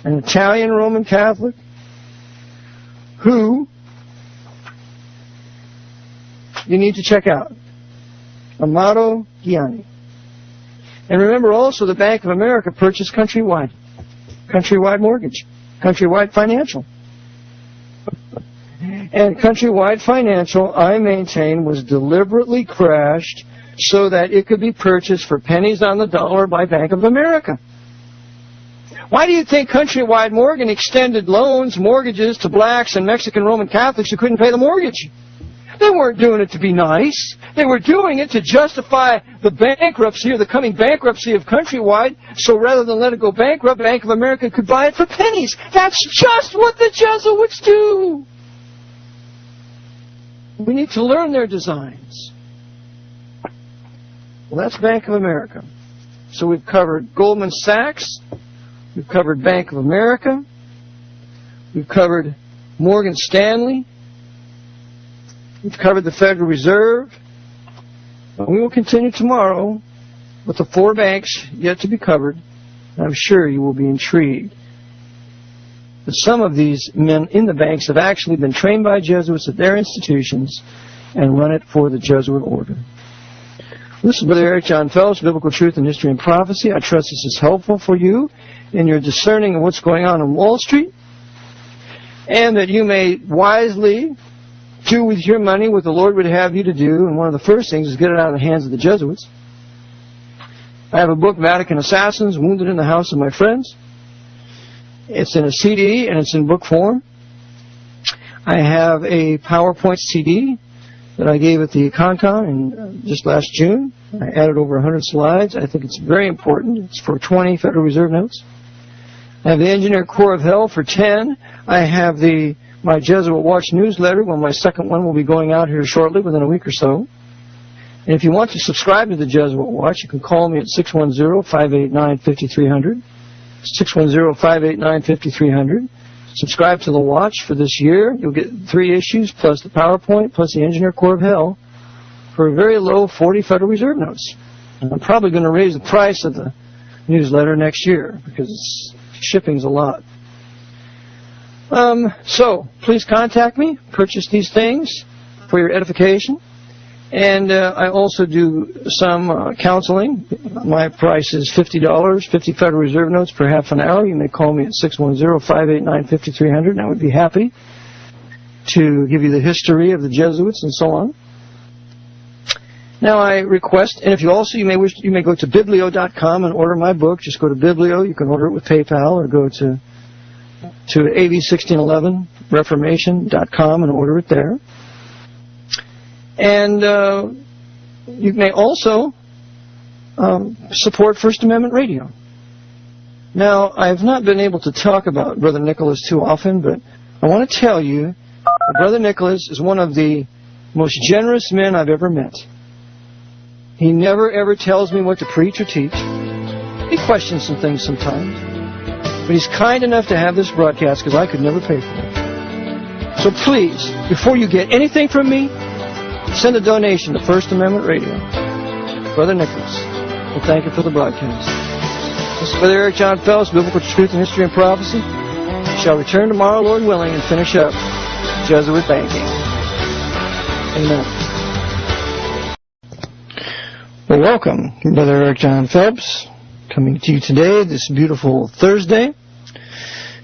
an Italian Roman Catholic, who you need to check out. Amado Gianni. And remember also the Bank of America purchased Countrywide Mortgage, Countrywide Financial. And Countrywide Financial, I maintain, was deliberately crashed so that it could be purchased for pennies on the dollar by Bank of America. Why do you think Countrywide Mortgage extended loans, mortgages to blacks and Mexican Roman Catholics who couldn't pay the mortgage? They weren't doing it to be nice. They were doing it to justify the bankruptcy or the coming bankruptcy of Countrywide, so rather than let it go bankrupt, Bank of America could buy it for pennies. That's just what the Jesuits do. We need to learn their designs. Well, that's Bank of America. So we've covered Goldman Sachs, we've covered Bank of America, we've covered Morgan Stanley, we've covered the Federal Reserve. We will continue tomorrow with the 4 banks yet to be covered. I'm sure you will be intrigued. But some of these men in the banks have actually been trained by Jesuits at their institutions and run it for the Jesuit order. This is Brother Eric John Phelps, Biblical Truth and History and Prophecy. I trust this is helpful for you in your discerning of what's going on Wall Street, and that you may wisely do with your money what the Lord would have you to do. And one of the first things is get it out of the hands of the Jesuits. I have a book, Vatican Assassins, Wounded in the House of My Friends. It's in a CD and it's in book form. I have a PowerPoint CD that I gave at the ConCon in just last June. I added over 100 slides. I think it's very important. It's for 20 Federal Reserve notes. I have the Engineer Corps of Hell for 10. I have my Jesuit Watch newsletter. Well, my second one will be going out here shortly, within a week or so. And if you want to subscribe to the Jesuit Watch, you can call me at 610-589-5300. 610-589-5300. Subscribe to the Watch for this year. You'll get 3 issues, plus the PowerPoint, plus the Engineer Corps of Hell, for a very low 40 Federal Reserve notes. And I'm probably going to raise the price of the newsletter next year, because shipping's a lot. So, please contact me. Purchase these things for your edification. And I also do some counseling. My price is $50, 50 Federal Reserve notes per half an hour. You may call me at 610-589-5300, and I would be happy to give you the history of the Jesuits and so on. Now I request, and if you also, you may go to biblio.com and order my book. Just go to Biblio. You can order it with PayPal, or go to AV1611 Reformation.com and order it there. And you may also support First Amendment Radio. Now, I've not been able to talk about Brother Nicolaus too often, but I want to tell you that Brother Nicolaus is one of the most generous men I've ever met. He never, ever tells me what to preach or teach. He questions some things sometimes. But he's kind enough to have this broadcast because I could never pay for it. So please, before you get anything from me, send a donation to First Amendment Radio. Brother Nicolaus, and thank you for the broadcast. This is Brother Eric John Phelps, Biblical Truth and History and Prophecy. We shall return tomorrow, Lord willing, and finish up Jesuit banking. Amen. Well, welcome, Brother Eric John Phelps, coming to you today, this beautiful Thursday,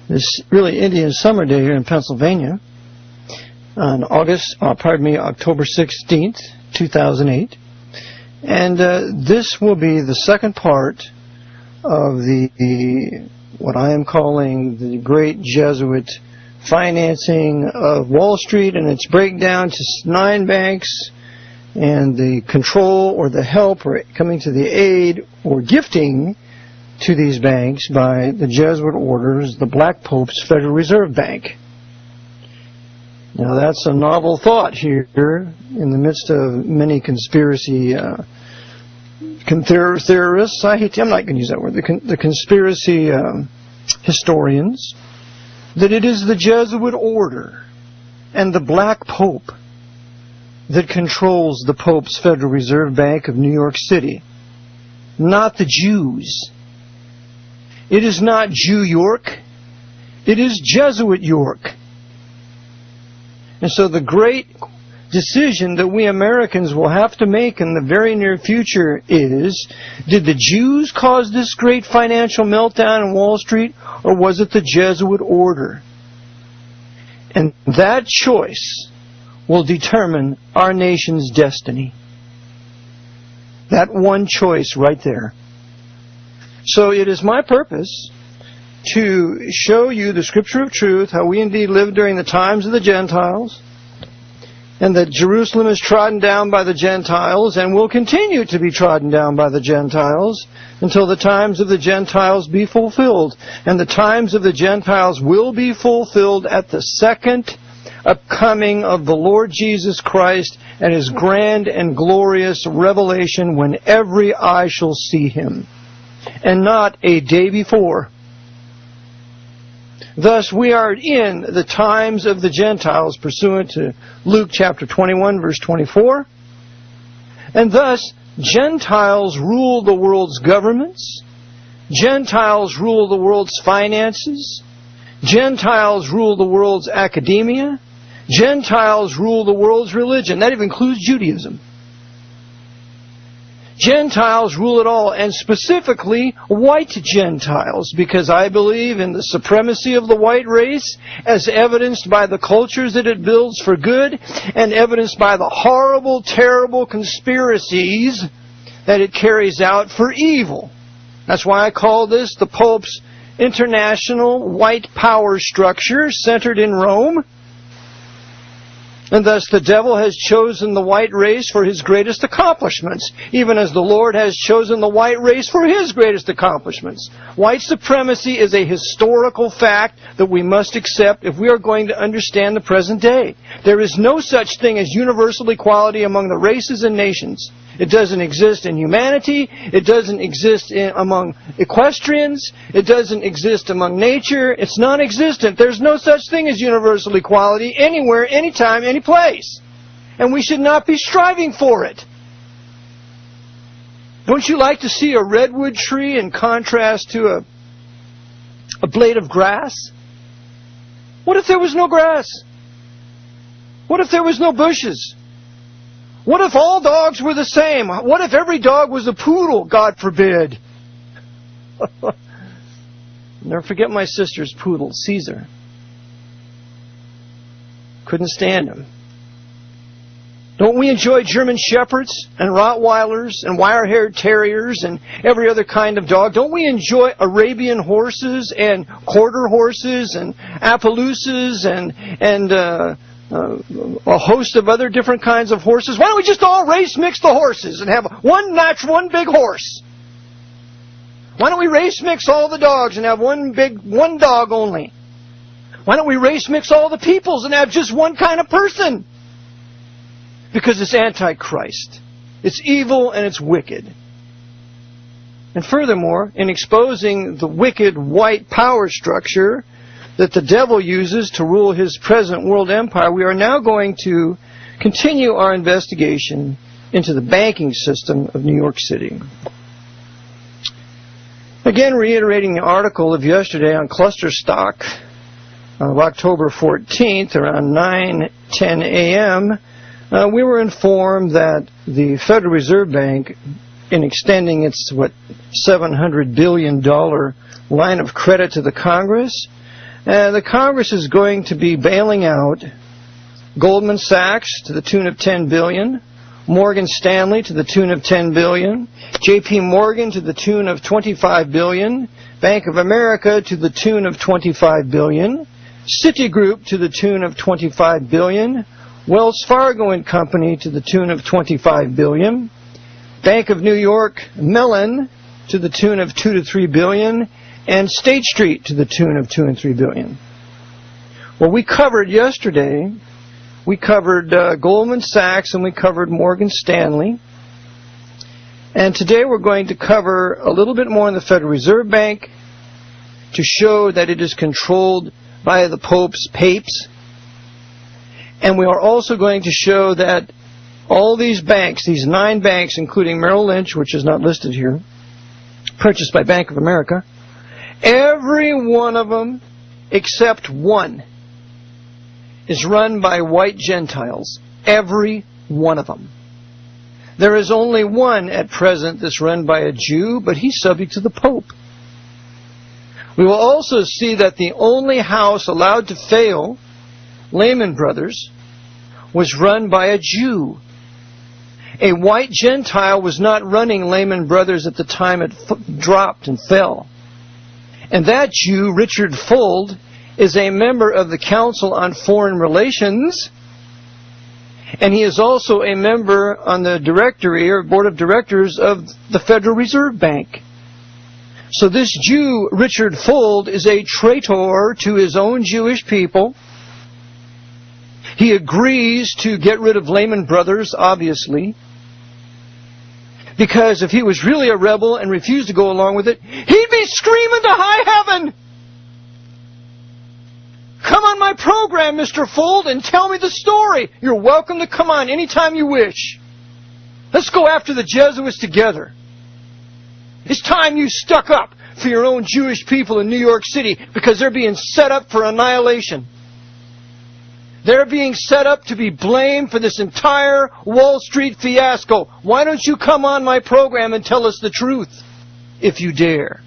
this really Indian summer day here in Pennsylvania, on October 16th, 2008. And this will be the second part of what I am calling the great Jesuit financing of Wall Street and its breakdown to 9 banks, and the control or the help or coming to the aid or gifting to these banks by the Jesuit orders, the Black Pope's Federal Reserve Bank. Now that's a novel thought here in the midst of many conspiracy theorists. I'm not going to use that word. The conspiracy historians, that it is the Jesuit order and the Black Pope that controls the Pope's Federal Reserve Bank of New York City, not the Jews. It is not Jew York It is Jesuit York. And so the great decision that we Americans will have to make in the very near future is, did the Jews cause this great financial meltdown in Wall Street, or was it the Jesuit order? And that choice will determine our nation's destiny. That one choice right there. So it is my purpose to show you the Scripture of truth, how we indeed lived during the times of the Gentiles, and that Jerusalem is trodden down by the Gentiles and will continue to be trodden down by the Gentiles until the times of the Gentiles be fulfilled. And the times of the Gentiles will be fulfilled at the second upcoming of the Lord Jesus Christ and His grand and glorious revelation, when every eye shall see Him, and not a day before. Thus, we are in the times of the Gentiles, pursuant to Luke chapter 21, verse 24. And thus, Gentiles rule the world's governments. Gentiles rule the world's finances. Gentiles rule the world's academia. Gentiles rule the world's religion. That even includes Judaism. Gentiles rule it all, and specifically white Gentiles, because I believe in the supremacy of the white race as evidenced by the cultures that it builds for good and evidenced by the horrible, terrible conspiracies that it carries out for evil. That's why I call this the Pope's international white power structure centered in Rome. And thus the devil has chosen the white race for his greatest accomplishments, even as the Lord has chosen the white race for His greatest accomplishments. White supremacy is a historical fact that we must accept if we are going to understand the present day. There is no such thing as universal equality among the races and nations. It doesn't exist in humanity. It doesn't exist among equestrians. It doesn't exist among nature. It's non-existent. There's no such thing as universal equality anywhere, anytime, any place. And we should not be striving for it. Don't you like to see a redwood tree in contrast to a blade of grass? What if there was no grass? What if there was no bushes? What if all dogs were the same? What if every dog was a poodle? God forbid. Never forget my sister's poodle, Caesar. Couldn't stand him. Don't we enjoy German Shepherds and Rottweilers and wire-haired terriers and every other kind of dog? Don't we enjoy Arabian horses and quarter horses and Appaloosas and a host of other different kinds of horses? Why don't we just all race mix the horses and have one big horse? Why don't we race mix all the dogs and have one dog only? Why don't we race mix all the peoples and have just one kind of person? Because it's Antichrist. It's evil and it's wicked. And furthermore, in exposing the wicked white power structure that the devil uses to rule his present world empire, we are now going to continue our investigation into the banking system of New York City. Again, reiterating the article of yesterday on cluster stock of October 14th, around 9:10 a.m., we were informed that the Federal Reserve Bank, in extending its, $700 billion line of credit to the Congress, the Congress is going to be bailing out Goldman Sachs to the tune of $10 billion, Morgan Stanley to the tune of $10 billion, J.P. Morgan to the tune of $25 billion, Bank of America to the tune of $25 billion, Citigroup to the tune of $25 billion, Wells Fargo and Company to the tune of $25 billion, Bank of New York Mellon to the tune of $2 to $3 billion, and State Street to the tune of $2 and $3 billion. Well, we covered yesterday, we covered Goldman Sachs and we covered Morgan Stanley. And today we're going to cover a little bit more on the Federal Reserve Bank to show that it is controlled by the Pope's papes. And we are also going to show that all these banks, these 9 banks, including Merrill Lynch, which is not listed here, purchased by Bank of America, every one of them except one, is run by white Gentiles. Every one of them. There is only one at present that's run by a Jew, but he's subject to the Pope. We will also see that the only house allowed to fail, Lehman Brothers, was run by a Jew. A white Gentile was not running Lehman Brothers at the time it dropped and fell. And that Jew, Richard Fuld, is a member of the Council on Foreign Relations, and he is also a member on the directory or board of directors of the Federal Reserve Bank. So this Jew, Richard Fuld, is a traitor to his own Jewish people. He agrees to get rid of Lehman Brothers, obviously, because if he was really a rebel and refused to go along with it, he'd be screaming to high heaven. Come on my program, Mr. Fuld, and tell me the story. You're welcome to come on anytime you wish. Let's go after the Jesuits together. It's time you stuck up for your own Jewish people in New York City because they're being set up for annihilation. They're being set up to be blamed for this entire Wall Street fiasco. Why don't you come on my program and tell us the truth, if you dare?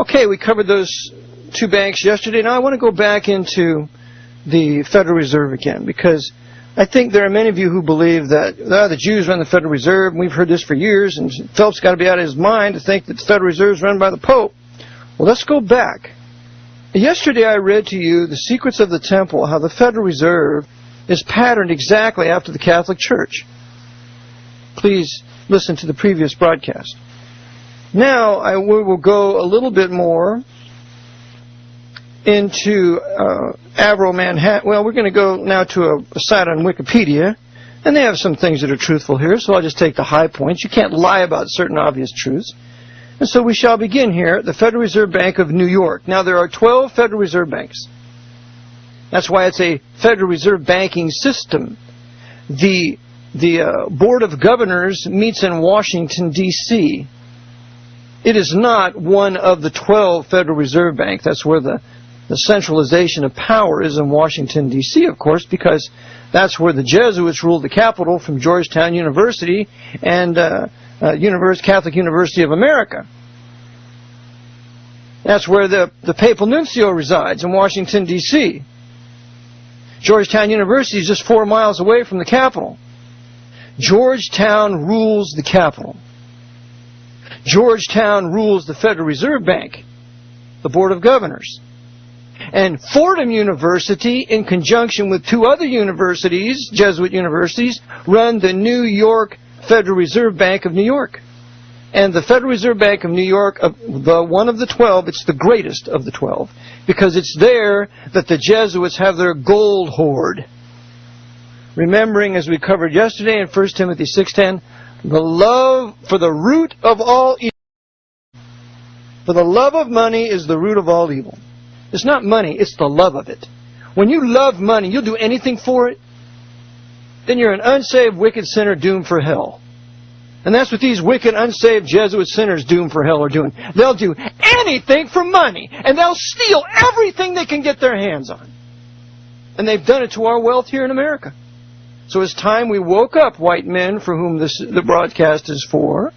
Okay, we covered those two banks yesterday. Now I want to go back into the Federal Reserve again, because I think there are many of you who believe that the Jews run the Federal Reserve, and we've heard this for years, and Phelps got to be out of his mind to think that the Federal Reserve is run by the Pope. Well, let's go back. Yesterday I read to you The Secrets of the Temple, how the Federal Reserve is patterned exactly after the Catholic Church. Please listen to the previous broadcast. Now we will go a little bit more into Avro Manhattan. Well, we're going to go now to a site on Wikipedia, and they have some things that are truthful here, so I'll just take the high points. You can't lie about certain obvious truths. And so we shall begin here at the Federal Reserve Bank of New York. Now, there are 12 Federal Reserve Banks. That's why it's a Federal Reserve banking system. The Board of Governors meets in Washington, D.C. It is not one of the 12 Federal Reserve Banks. That's where the centralization of power is in Washington, D.C., of course, because that's where the Jesuits ruled the capital from Georgetown University and Catholic University of America. That's where the Papal Nuncio resides, in Washington, D.C. Georgetown University is just 4 miles away from the capital. Georgetown rules the capital. Georgetown rules the Federal Reserve Bank, the Board of Governors. And Fordham University, in conjunction with two other universities, Jesuit universities, run the New York Federal Reserve Bank of New York. And the Federal Reserve Bank of New York, the one of the 12, it's the greatest of the 12, because it's there that the Jesuits have their gold hoard. Remembering, as we covered yesterday in 1 Timothy 6:10, the love for the root of all evil. For the love of money is the root of all evil. It's not money, it's the love of it. When you love money, you'll do anything for it. Then you're an unsaved, wicked sinner doomed for hell. And that's what these wicked, unsaved Jesuit sinners doomed for hell are doing. They'll do anything for money, and they'll steal everything they can get their hands on. And they've done it to our wealth here in America. So it's time we woke up, white men, for whom the broadcast is for,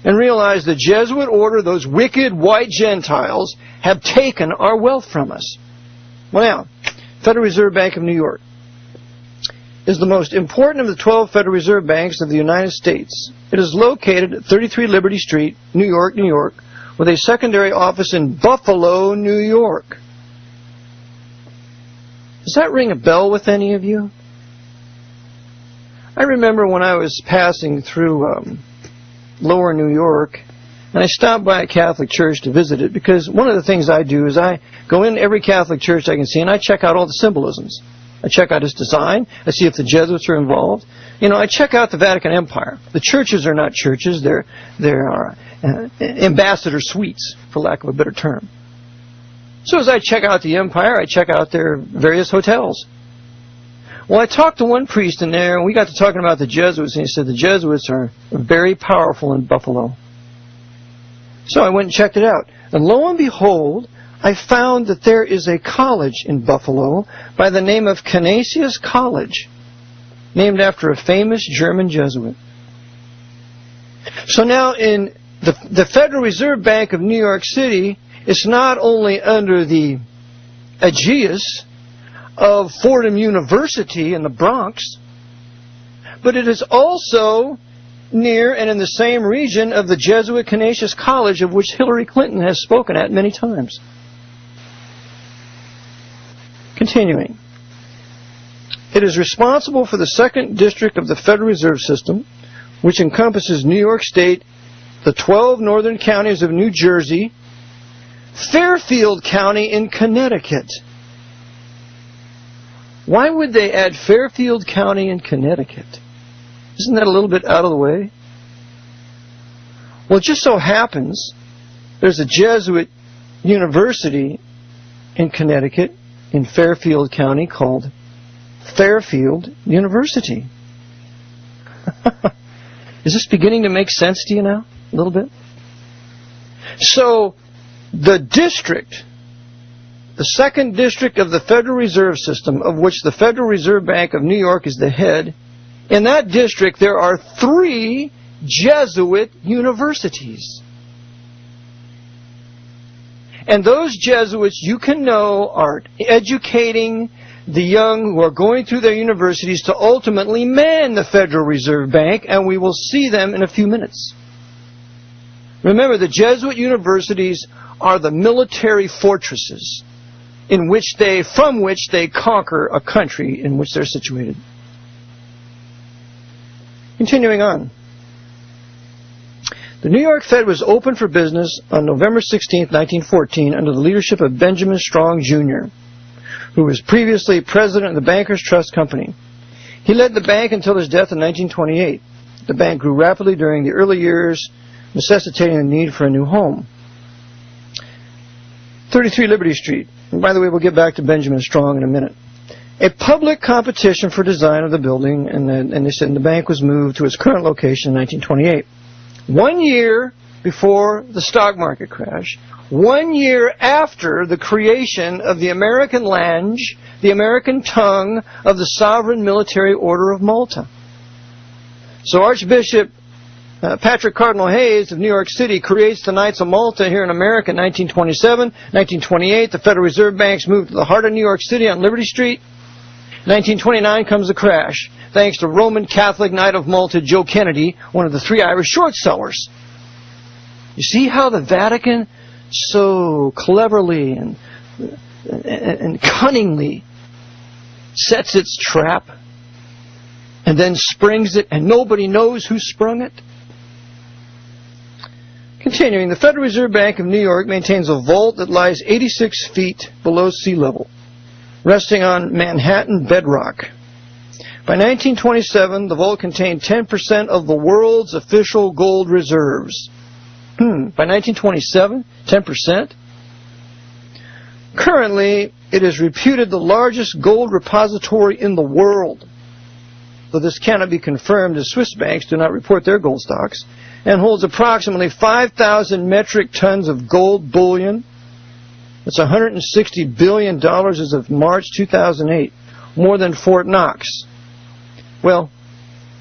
and realized the Jesuit order, those wicked white Gentiles, have taken our wealth from us. Well, now, Federal Reserve Bank of New York is the most important of the 12 Federal Reserve Banks of the United States. It is located at 33 Liberty Street, New York, New York, with a secondary office in Buffalo, New York. Does that ring a bell with any of you? I remember when I was passing through Lower New York, and I stopped by a Catholic church to visit it, because one of the things I do is I go in every Catholic church I can see, and I check out all the symbolisms. I check out its design. I see if the Jesuits are involved. You know, I check out the Vatican Empire. The churches are not churches. They're ambassador suites, for lack of a better term. So as I check out the empire, I check out their various hotels. Well, I talked to one priest in there, and we got to talking about the Jesuits, and he said the Jesuits are very powerful in Buffalo. So I went and checked it out. And lo and behold, I found that there is a college in Buffalo by the name of Canisius College, named after a famous German Jesuit. So now in the Federal Reserve Bank of New York City, it's not only under the aegis of Fordham University in the Bronx, but it is also near and in the same region of the Jesuit Canisius College, of which Hillary Clinton has spoken at many times. Continuing. It is responsible for the 2nd District of the Federal Reserve System, which encompasses New York State, the 12 northern counties of New Jersey, Fairfield County in Connecticut. Why would they add Fairfield County in Connecticut? Isn't that a little bit out of the way? Well, it just so happens there's a Jesuit university in Connecticut, in Fairfield County, called Fairfield University. Is this beginning to make sense to you now? A little bit? So, the district, the 2nd District of the Federal Reserve System, of which the Federal Reserve Bank of New York is the head, in that district there are 3 Jesuit universities. And those Jesuits, you can know, are educating the young who are going through their universities to ultimately man the Federal Reserve Bank, and we will see them in a few minutes. Remember, the Jesuit universities are the military fortresses from which they conquer a country in which they're situated. Continuing on. The New York Fed was opened for business on November 16, 1914, under the leadership of Benjamin Strong, Jr., who was previously president of the Bankers Trust Company. He led the bank until his death in 1928. The bank grew rapidly during the early years, necessitating the need for a new home. 33 Liberty Street. And by the way, we'll get back to Benjamin Strong in a minute. A public competition for design of the building, and they said the bank was moved to its current location in 1928. 1 year before the stock market crash, 1 year after the creation of the American langue, the American tongue of the Sovereign Military Order of Malta. So Archbishop Patrick Cardinal Hayes of New York City creates the Knights of Malta here in America in 1927. 1928, the Federal Reserve Banks moved to the heart of New York City on Liberty Street. 1929 comes the crash, thanks to Roman Catholic Knight of Malta Joe Kennedy, one of the 3 Irish short sellers. You see how the Vatican so cleverly and cunningly sets its trap and then springs it, and nobody knows who sprung it? Continuing, the Federal Reserve Bank of New York maintains a vault that lies 86 feet below sea level, resting on Manhattan bedrock. By 1927, the vault contained 10% of the world's official gold reserves. By 1927, 10%? Currently, it is reputed the largest gold repository in the world, though this cannot be confirmed as Swiss banks do not report their gold stocks, and holds approximately 5,000 metric tons of gold bullion. That's $160 billion as of March 2008, more than Fort Knox. Well,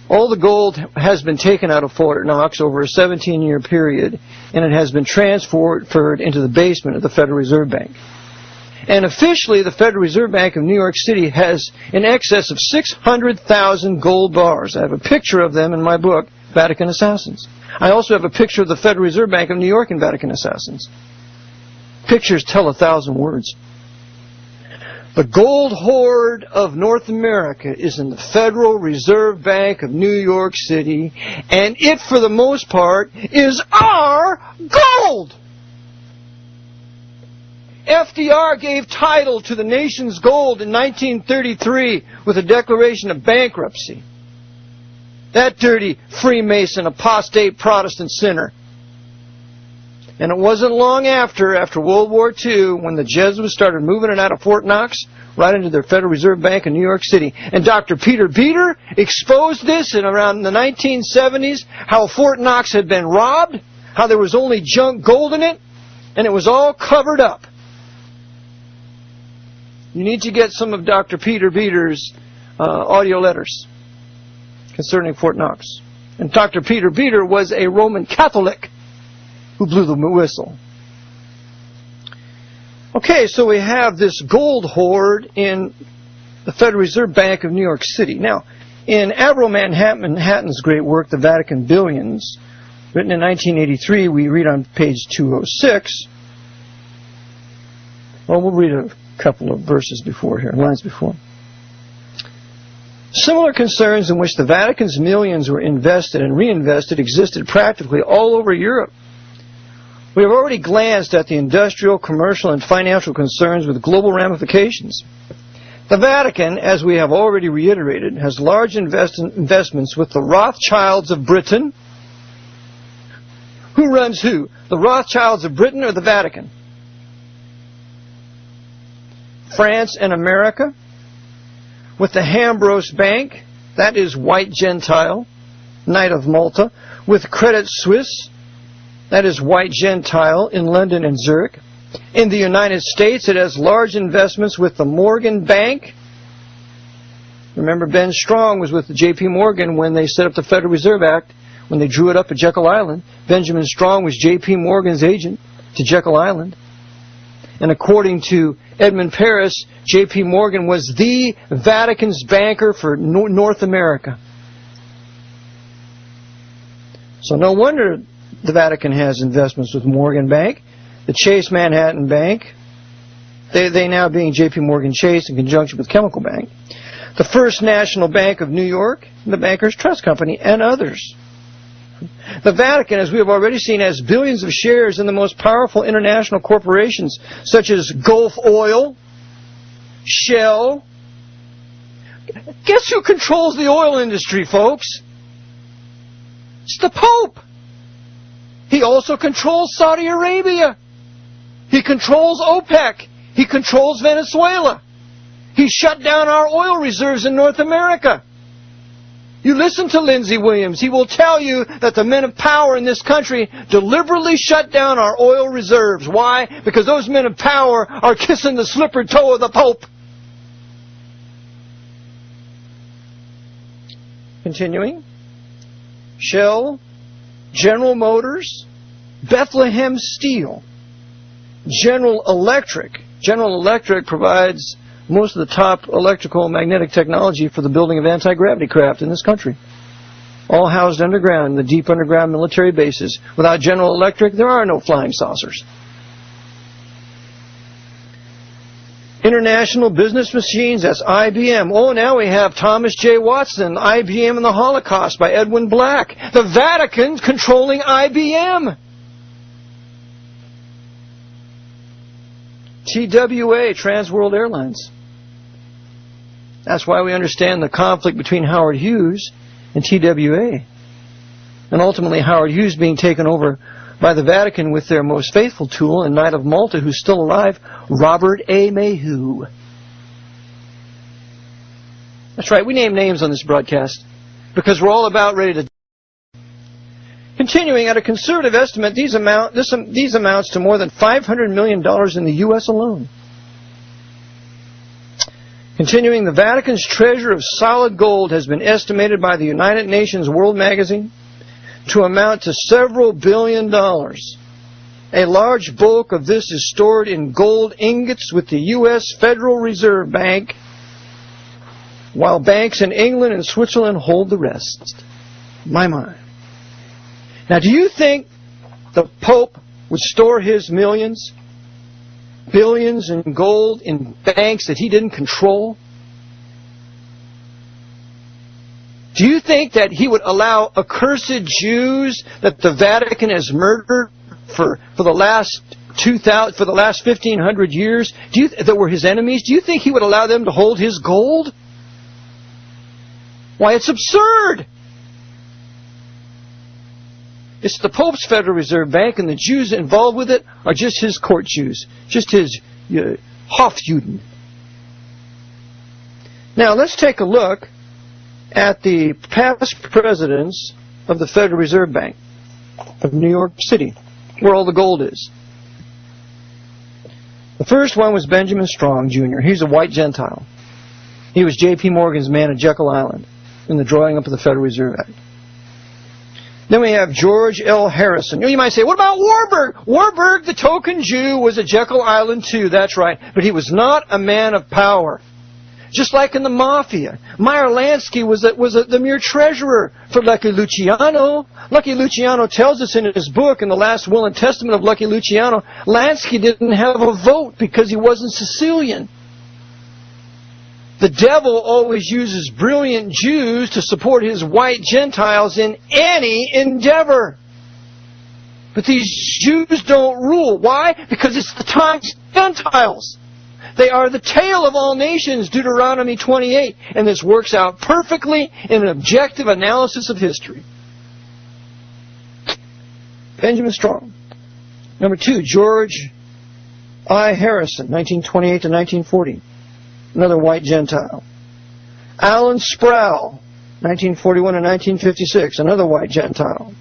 all the gold has been taken out of Fort Knox over a 17-year period, and it has been transferred into the basement of the Federal Reserve Bank. And officially, the Federal Reserve Bank of New York City has in excess of 600,000 gold bars. I have a picture of them in my book, Vatican Assassins. I also have a picture of the Federal Reserve Bank of New York in Vatican Assassins. Pictures tell 1,000 words. The gold hoard of North America is in the Federal Reserve Bank of New York City, and it, for the most part, is our gold! FDR gave title to the nation's gold in 1933 with a declaration of bankruptcy. That dirty Freemason, apostate Protestant sinner. And it wasn't long after World War II, when the Jesuits started moving it out of Fort Knox right into their Federal Reserve Bank in New York City. And Dr. Peter Beater exposed this in around the 1970s, how Fort Knox had been robbed, how there was only junk gold in it, and it was all covered up. You need to get some of Dr. Peter Beater's audio letters concerning Fort Knox. And Dr. Peter Beater was a Roman Catholic who blew the whistle. Okay, so we have this gold hoard in the Federal Reserve Bank of New York City. Now, in Averell Manhattan's great work, The Vatican Billions, written in 1983, we read on page 206. Well, we'll read a couple of verses before here, lines before. Similar concerns in which the Vatican's millions were invested and reinvested existed practically all over Europe. We have already glanced at the industrial, commercial, and financial concerns with global ramifications. The Vatican, as we have already reiterated, has large investments with the Rothschilds of Britain. Who runs who? The Rothschilds of Britain or the Vatican? France and America. With the Hambros Bank, that is White Gentile, Knight of Malta. With Credit Suisse, that is White Gentile in London and Zurich. In the United States, it has large investments with the Morgan Bank. Remember, Ben Strong was with the J.P. Morgan when they set up the Federal Reserve Act, when they drew it up at Jekyll Island. Benjamin Strong was J.P. Morgan's agent to Jekyll Island. And according to Edmund Paris, J.P. Morgan was the Vatican's banker for North America. So no wonder the Vatican has investments with Morgan Bank, the Chase Manhattan Bank, they now being J.P. Morgan Chase in conjunction with Chemical Bank, the First National Bank of New York, the Bankers Trust Company, and others. The Vatican, as we have already seen, has billions of shares in the most powerful international corporations such as Gulf Oil, Shell. Guess who controls the oil industry, folks? It's the Pope. He also controls Saudi Arabia. He controls OPEC. He controls Venezuela. He shut down our oil reserves in North America. You listen to Lindsey Williams. He will tell you that the men of power in this country deliberately shut down our oil reserves. Why? Because those men of power are kissing the slippered toe of the Pope. Continuing. Shell, General Motors, Bethlehem Steel, General Electric. General Electric provides most of the top electrical and magnetic technology for the building of anti-gravity craft in this country. All housed underground in the deep underground military bases. Without General Electric, there are no flying saucers. International Business Machines, that's IBM. Oh, now we have Thomas J. Watson, IBM and the Holocaust by Edwin Black. The Vatican controlling IBM. TWA, Trans World Airlines. That's why we understand the conflict between Howard Hughes and TWA. And ultimately Howard Hughes being taken over by the Vatican with their most faithful tool and Knight of Malta, who's still alive, Robert A. Mayhew. That's right, we name names on this broadcast because we're all about ready to... Continuing, at a conservative estimate, these amounts to more than $500 million in the U.S. alone. Continuing, the Vatican's treasure of solid gold has been estimated by the United Nations World Magazine to amount to several $billion. A large bulk of this is stored in gold ingots with the U.S. Federal Reserve Bank, while banks in England and Switzerland hold the rest. My. Now, do you think the Pope would store his millions, billions in gold in banks that he didn't control? Do you think that he would allow accursed Jews that the Vatican has murdered for the last 1,500 years, that were his enemies? Do you think he would allow them to hold his gold? Why, it's absurd. It's the Pope's Federal Reserve Bank, and the Jews involved with it are just his court Jews, just his Hofjuden. Now, let's take a look at the past presidents of the Federal Reserve Bank. of New York City, where all the gold is. The first one was Benjamin Strong, Jr. He's a white Gentile. He was J.P. Morgan's man at Jekyll Island in the drawing up of the Federal Reserve Act. Then we have George L. Harrison. You might say, what about Warburg? Warburg, the token Jew, was at Jekyll Island too. That's right. But he was not a man of power. Just like in the Mafia. Meyer Lansky was the mere treasurer for Lucky Luciano. Lucky Luciano tells us in his book, in the last will and testament of Lucky Luciano, Lansky didn't have a vote because he wasn't Sicilian. The devil always uses brilliant Jews to support his white Gentiles in any endeavor. But these Jews don't rule. Why? Because it's the times of Gentiles. They are the tail of all nations, Deuteronomy 28. And this works out perfectly in an objective analysis of history. Benjamin Strong. Number 2, George I. Harrison, 1928 to 1940. Another white Gentile. Alan Sproul, 1941 to 1956. Another white Gentile.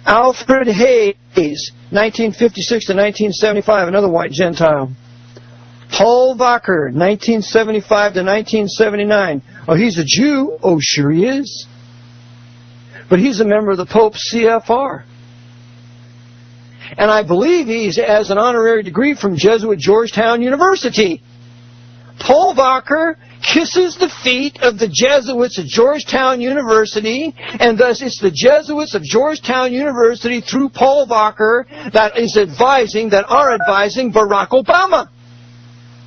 Alfred Hayes, 1956 to 1975. Another white Gentile. Paul Wacker, 1975 to 1979. Oh, he's a Jew? Oh, sure he is. But he's a member of the Pope's CFR. And I believe he has an honorary degree from Jesuit Georgetown University. Paul Wacker kisses the feet of the Jesuits at Georgetown University, and thus it's the Jesuits of Georgetown University through Paul Wacker that are advising Barack Obama.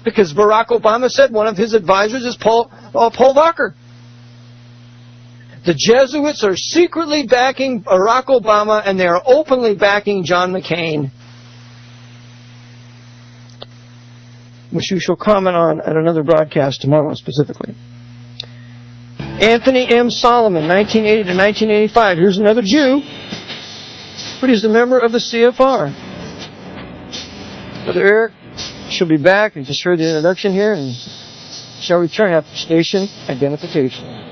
Because Barack Obama said one of his advisors is Paul Wacker. The Jesuits are secretly backing Barack Obama, and they are openly backing John McCain, which we shall comment on at another broadcast tomorrow specifically. Anthony M. Solomon, 1980 to 1985. Here's another Jew, but he's a member of the CFR. Brother Eric shall be back. We just heard the introduction here and shall return after station identification.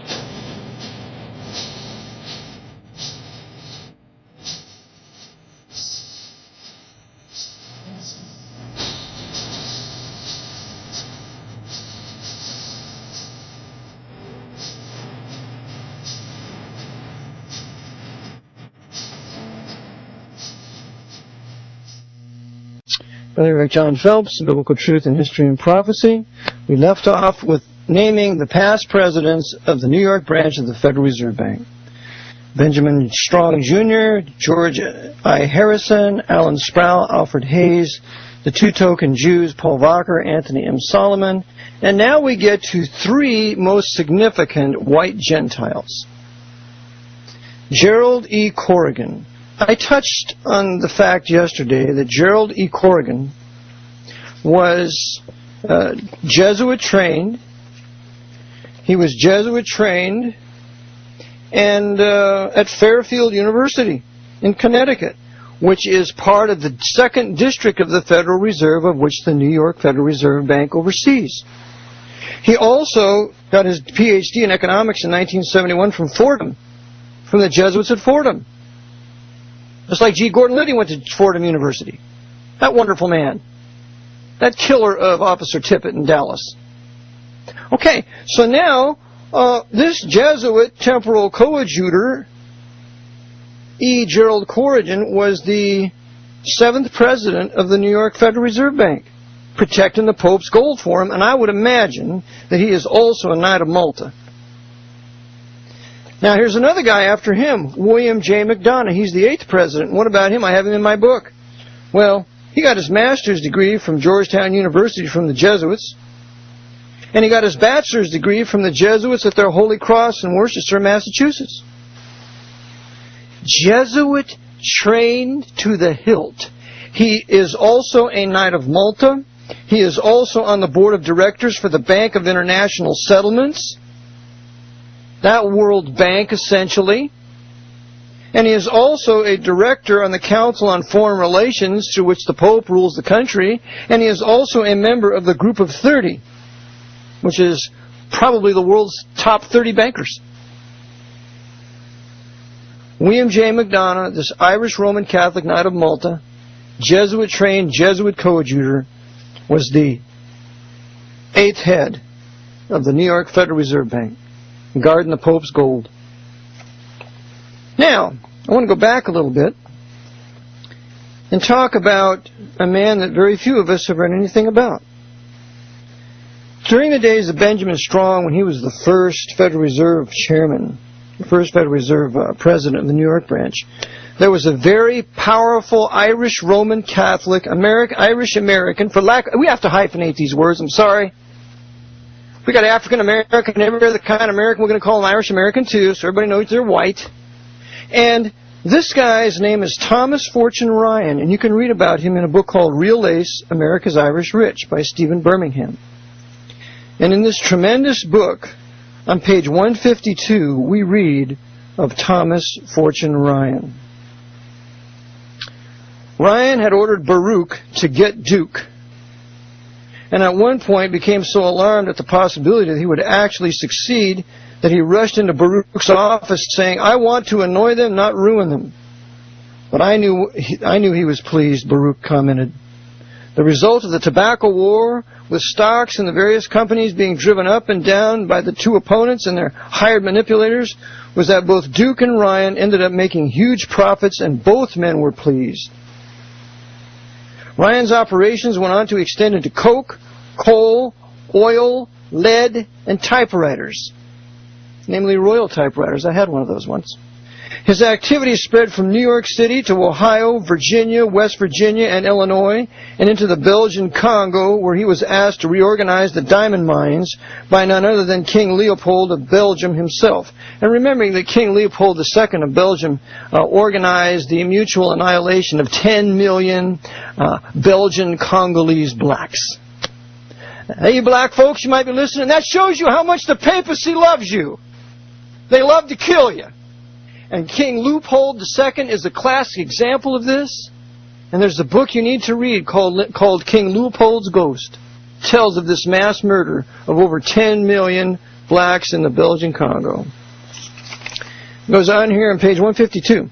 Brother Eric John Phelps, Biblical Truth in History and Prophecy. We left off with naming the past presidents of the New York branch of the Federal Reserve Bank. Benjamin Strong Jr., George I. Harrison, Alan Sproul, Alfred Hayes, the two token Jews, Paul Wacker, Anthony M. Solomon, and now we get to 3 most significant white Gentiles. Gerald E. Corrigan. I touched on the fact yesterday that Gerald E. Corrigan was Jesuit trained. He was Jesuit trained and at Fairfield University in Connecticut, which is part of the 2nd District of the Federal Reserve, of which the New York Federal Reserve Bank oversees. He also got his Ph.D. in economics in 1971 from Fordham, from the Jesuits at Fordham. Just like G. Gordon Liddy went to Fordham University. That wonderful man. That killer of Officer Tippett in Dallas. Okay, so now, this Jesuit temporal coadjutor, E. Gerald Corrigan, was the 7th president of the New York Federal Reserve Bank, protecting the Pope's gold for him, and I would imagine that he is also a Knight of Malta. Now, here's another guy after him, William J. McDonough. He's the 8th president. What about him? I have him in my book. Well, he got his master's degree from Georgetown University from the Jesuits, and he got his bachelor's degree from the Jesuits at their Holy Cross in Worcester, Massachusetts. Jesuit trained to the hilt. He is also a Knight of Malta. He is also on the board of directors for the Bank of International Settlements, that World Bank, essentially. And he is also a director on the Council on Foreign Relations, through which the Pope rules the country. And he is also a member of the Group of 30, which is probably the world's top 30 bankers. William J. MacDonagh, this Irish Roman Catholic Knight of Malta, Jesuit-trained, Jesuit coadjutor, was the 8th head of the New York Federal Reserve Bank, guarding the Pope's gold. Now, I want to go back a little bit and talk about a man that very few of us have read anything about. During the days of Benjamin Strong, when he was the first Federal Reserve chairman, the first Federal Reserve president of the New York branch, there was a very powerful Irish Roman Catholic, Irish American, we have to hyphenate these words, I'm sorry. We got African American, every other kind of American, we're going to call them Irish American too, so everybody knows they're white. And this guy's name is Thomas Fortune Ryan, and you can read about him in a book called Real Lace, America's Irish Rich by Stephen Birmingham. And in this tremendous book, on page 152, we read of Thomas Fortune Ryan. Ryan had ordered Baruch to get Duke, and at one point became so alarmed at the possibility that he would actually succeed that he rushed into Baruch's office saying, "I want to annoy them, not ruin them." But I knew he was pleased, Baruch commented. The result of the tobacco war, with stocks in the various companies being driven up and down by the two opponents and their hired manipulators, was that both Duke and Ryan ended up making huge profits, and both men were pleased. Ryan's operations went on to extend into coke, coal, oil, lead, and typewriters, namely royal typewriters. I had one of those once. His activities spread from New York City to Ohio, Virginia, West Virginia, and Illinois, and into the Belgian Congo, where he was asked to reorganize the diamond mines by none other than King Leopold of Belgium himself. And remembering that King Leopold II of Belgium organized the mutual annihilation of 10 million Belgian Congolese blacks. Hey, you black folks, you might be listening. That shows you how much the papacy loves you. They love to kill you. And King Leopold II is a classic example of this. And there's a book you need to read called King Leopold's Ghost. It tells of this mass murder of over 10 million blacks in the Belgian Congo. It goes on here on page 152.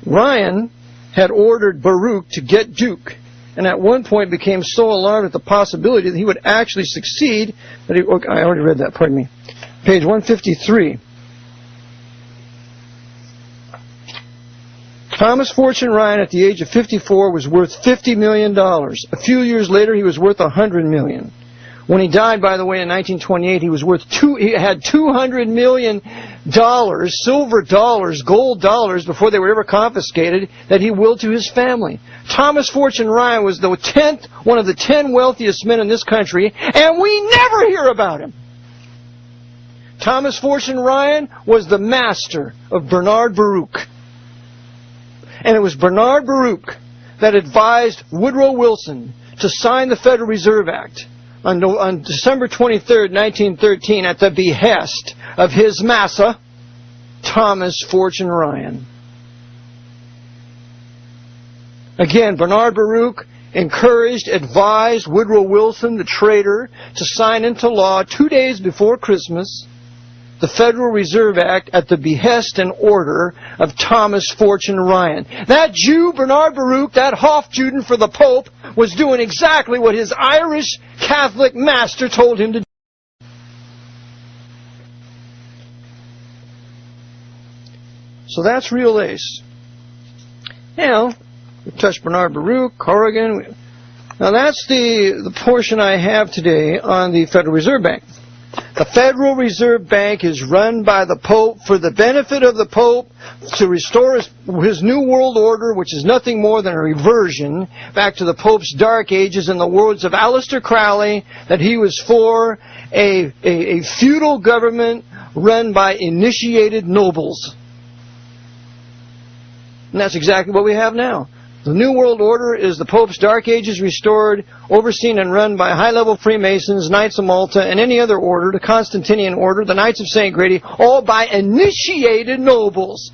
Ryan had ordered Baruch to get Duke, and at one point became so alarmed at the possibility that he would actually succeed that he... Okay, I already read that, pardon me. Page 153. Thomas Fortune Ryan, at the age of 54, was worth $50 million. A few years later, he was worth $100 million. When he died, by the way, in 1928, he had $200 million, silver dollars, gold dollars, before they were ever confiscated, that he willed to his family. Thomas Fortune Ryan was one of the 10 wealthiest men in this country, and we never hear about him. Thomas Fortune Ryan was the master of Bernard Baruch. And it was Bernard Baruch that advised Woodrow Wilson to sign the Federal Reserve Act on December 23rd, 1913, at the behest of his massa, Thomas Fortune Ryan. Again, Bernard Baruch advised Woodrow Wilson, the traitor, to sign into law 2 days before Christmas the Federal Reserve Act at the behest and order of Thomas Fortune Ryan. That Jew, Bernard Baruch, that Hofjuden for the Pope, was doing exactly what his Irish Catholic master told him to do. So that's real ace. Now, we've touched Bernard Baruch, Corrigan. Now that's the portion I have today on the Federal Reserve Bank. The Federal Reserve Bank is run by the Pope for the benefit of the Pope to restore his New World Order, which is nothing more than a reversion back to the Pope's Dark Ages, in the words of Aleister Crowley, that he was for a feudal government run by initiated nobles. And that's exactly what we have now. The New World Order is the Pope's Dark Ages restored, overseen and run by high-level Freemasons, Knights of Malta, and any other order, the Constantinian Order, the Knights of St. Grady, all by initiated nobles.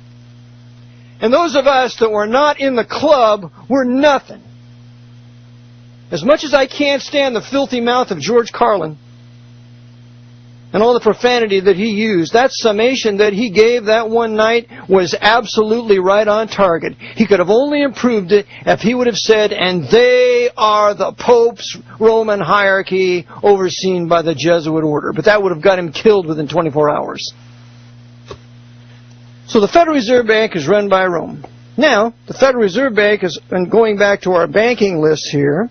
And those of us that were not in the club were nothing. As much as I can't stand the filthy mouth of George Carlin, and all the profanity that he used, that summation that he gave that one night was absolutely right on target. He could have only improved it if he would have said, and they are the Pope's Roman hierarchy overseen by the Jesuit order. But that would have got him killed within 24 hours. So the Federal Reserve Bank is run by Rome. Now, the Federal Reserve Bank is, and going back to our banking list here,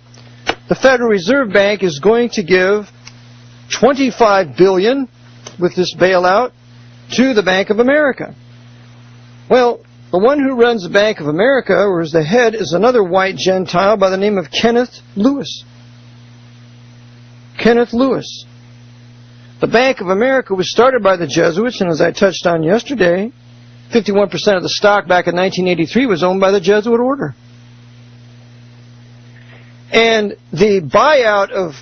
the Federal Reserve Bank is going to give $25 billion with this bailout to the Bank of America. Well, the one who runs the Bank of America, or is the head, is another white Gentile by the name of Kenneth Lewis. Kenneth Lewis. The Bank of America was started by the Jesuits, and as I touched on yesterday, 51% of the stock back in 1983 was owned by the Jesuit order. And the buyout of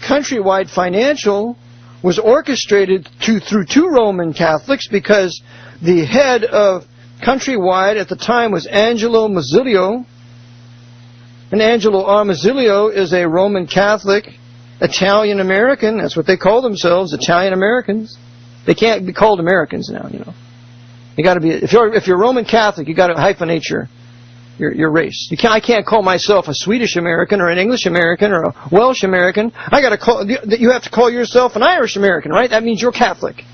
Countrywide Financial was orchestrated through two Roman Catholics, because the head of Countrywide at the time was Angelo Mazzilio. And Angelo Mazzilio is a Roman Catholic Italian American. That's what they call themselves, Italian Americans. They can't be called Americans now, you know. You got to be, if you're Roman Catholic, you got to hyphenate your race. I can't call myself a Swedish American or an English American or a Welsh American. You have to call yourself an Irish American, right? That means you're Catholic.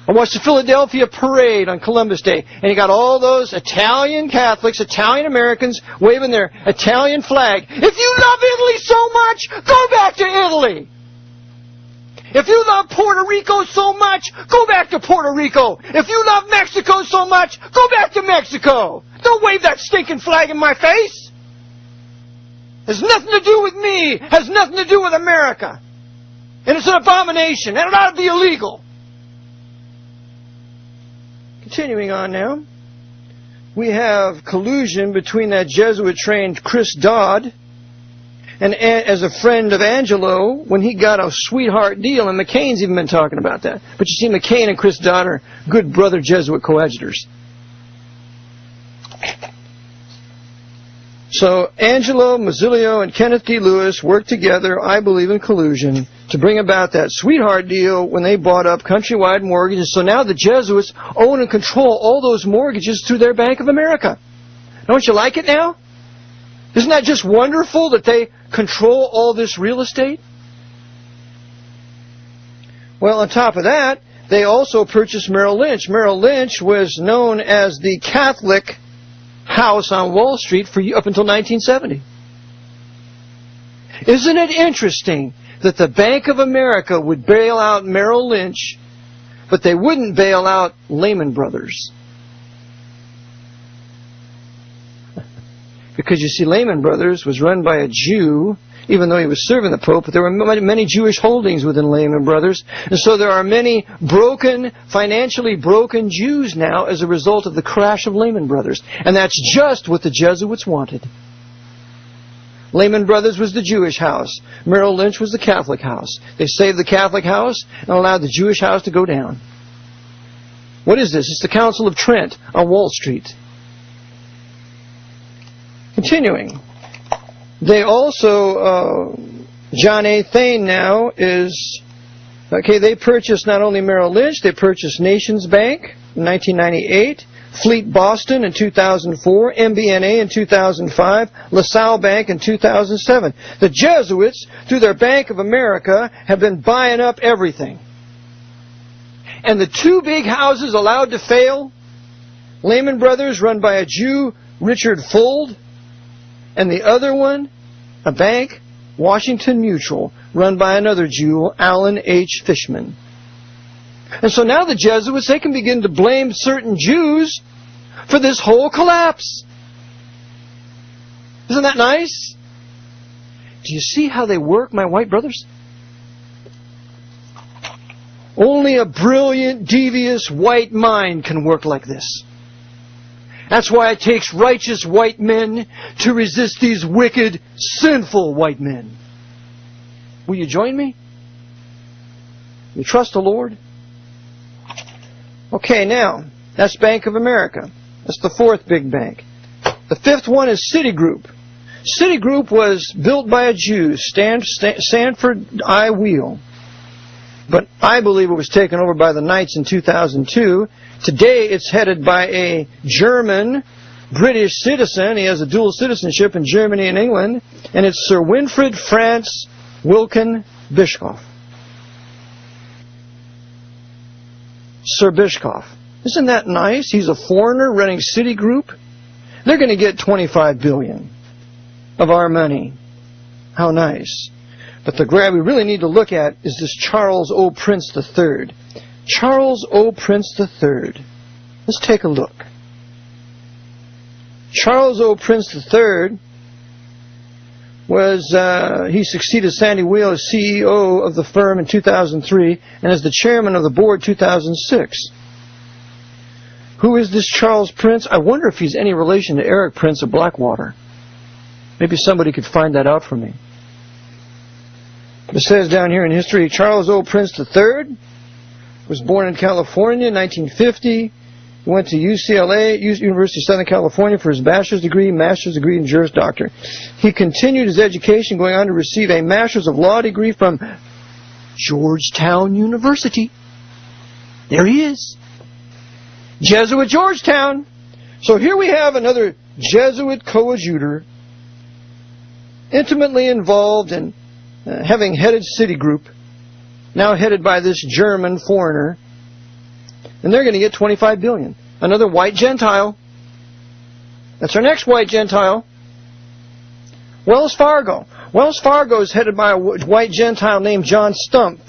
I watched the Philadelphia parade on Columbus Day, and you got all those Italian Catholics, Italian Americans waving their Italian flag. If you love Italy so much, go back to Italy. If you love Puerto Rico so much, go back to Puerto Rico. If you love Mexico so much, go back to Mexico. Don't wave that stinking flag in my face. Has nothing to do with me. Has nothing to do with America. And it's an abomination. And it ought to be illegal. Continuing on now. We have collusion between that Jesuit-trained Chris Dodd and as a friend of Angelo when he got a sweetheart deal, and McCain's even been talking about that. But you see, McCain and Chris Dodd are good brother Jesuit coadjutors. So Angelo Mazzilio and Kenneth D. Lewis worked together, I believe in collusion, to bring about that sweetheart deal when they bought up Countrywide mortgages. So now the Jesuits own and control all those mortgages through their Bank of America. Don't you like it now? Isn't that just wonderful that they control all this real estate? Well, on top of that, they also purchased Merrill Lynch. Merrill Lynch was known as the Catholic house on Wall Street up until 1970. Isn't it interesting that the Bank of America would bail out Merrill Lynch, but they wouldn't bail out Lehman Brothers? Because you see, Lehman Brothers was run by a Jew, even though he was serving the Pope, but there were many Jewish holdings within Lehman Brothers. And so there are many financially broken Jews now as a result of the crash of Lehman Brothers. And that's just what the Jesuits wanted. Lehman Brothers was the Jewish house. Merrill Lynch was the Catholic house. They saved the Catholic house and allowed the Jewish house to go down. What is this? It's the Council of Trent on Wall Street. Continuing. They also, John A. Thane now is, they purchased not only Merrill Lynch, they purchased Nations Bank in 1998, Fleet Boston in 2004, MBNA in 2005, LaSalle Bank in 2007. The Jesuits, through their Bank of America, have been buying up everything. And the two big houses allowed to fail, Lehman Brothers, run by a Jew, Richard Fuld, and the other one, a bank, Washington Mutual, run by another Jew, Allen H. Fishman. And so now the Jesuits, they can begin to blame certain Jews for this whole collapse. Isn't that nice? Do you see how they work, my white brothers? Only a brilliant, devious white mind can work like this. That's why it takes righteous white men to resist these wicked, sinful white men. Will you join me? You trust the Lord? Okay, now, that's Bank of America. That's the fourth big bank. The fifth one is Citigroup. Citigroup was built by a Jew, Sanford I. Wheel. but I believe it was taken over by the Knights in 2002. Today it's headed by a German British citizen. He has a dual citizenship in Germany and England, and it's Sir Winfried Franz Wilken Bischoff. Sir Bischoff. Isn't that nice? He's a foreigner running Citigroup. They're going to get $25 billion of our money. How nice. But the grab we really need to look at is this Charles O. Prince III. Charles O. Prince III. Let's take a look. Charles O. Prince III he succeeded Sandy Weill as CEO of the firm in 2003 and as the chairman of the board 2006. Who is this Charles Prince? I wonder if he's any relation to Eric Prince of Blackwater. Maybe somebody could find that out for me. It says down here in history, Charles O. Prince III was born in California in 1950. He went to UCLA, University of Southern California, for his bachelor's degree, master's degree, and Juris Doctor. He continued his education, going on to receive a master's of law degree from Georgetown University. There he is. Jesuit Georgetown. So here we have another Jesuit coadjutor, intimately involved in having headed Citigroup, now headed by this German foreigner. And they're going to get $25 billion. Another white Gentile. That's our next white Gentile. Wells Fargo. Wells Fargo is headed by a white Gentile named John Stump.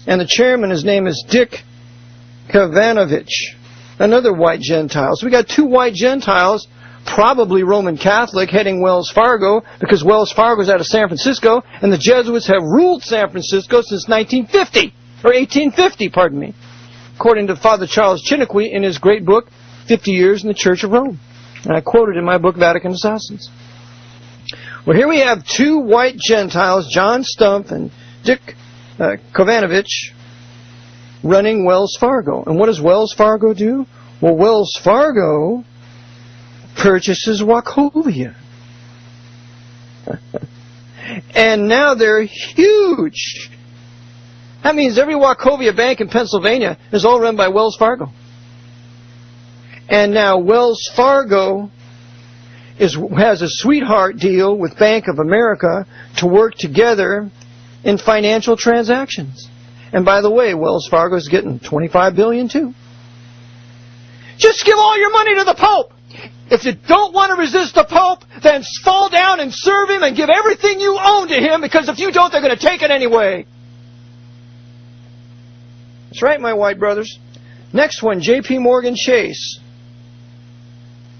And the chairman, his name is Dick Kavanovich. Another white Gentile. So we got two white Gentiles, probably Roman Catholic, heading Wells Fargo, because Wells Fargo is out of San Francisco, and the Jesuits have ruled San Francisco since 1950. Or 1850, pardon me. According to Father Charles Chiniquy in his great book, 50 Years in the Church of Rome. And I quoted in my book, Vatican Assassins. Well, here we have two white Gentiles, John Stump and Dick Kavanovich, running Wells Fargo. And what does Wells Fargo do? Well, Wells Fargo purchases Wachovia. And now they're huge. That means every Wachovia bank in Pennsylvania is all run by Wells Fargo. And now Wells Fargo has a sweetheart deal with Bank of America to work together in financial transactions. And by the way, Wells Fargo is getting $25 billion too. Just give all your money to the Pope. If you don't want to resist the Pope, then fall down and serve him and give everything you own to him, because if you don't, they're going to take it anyway. That's right, my white brothers. Next one, J.P. Morgan Chase.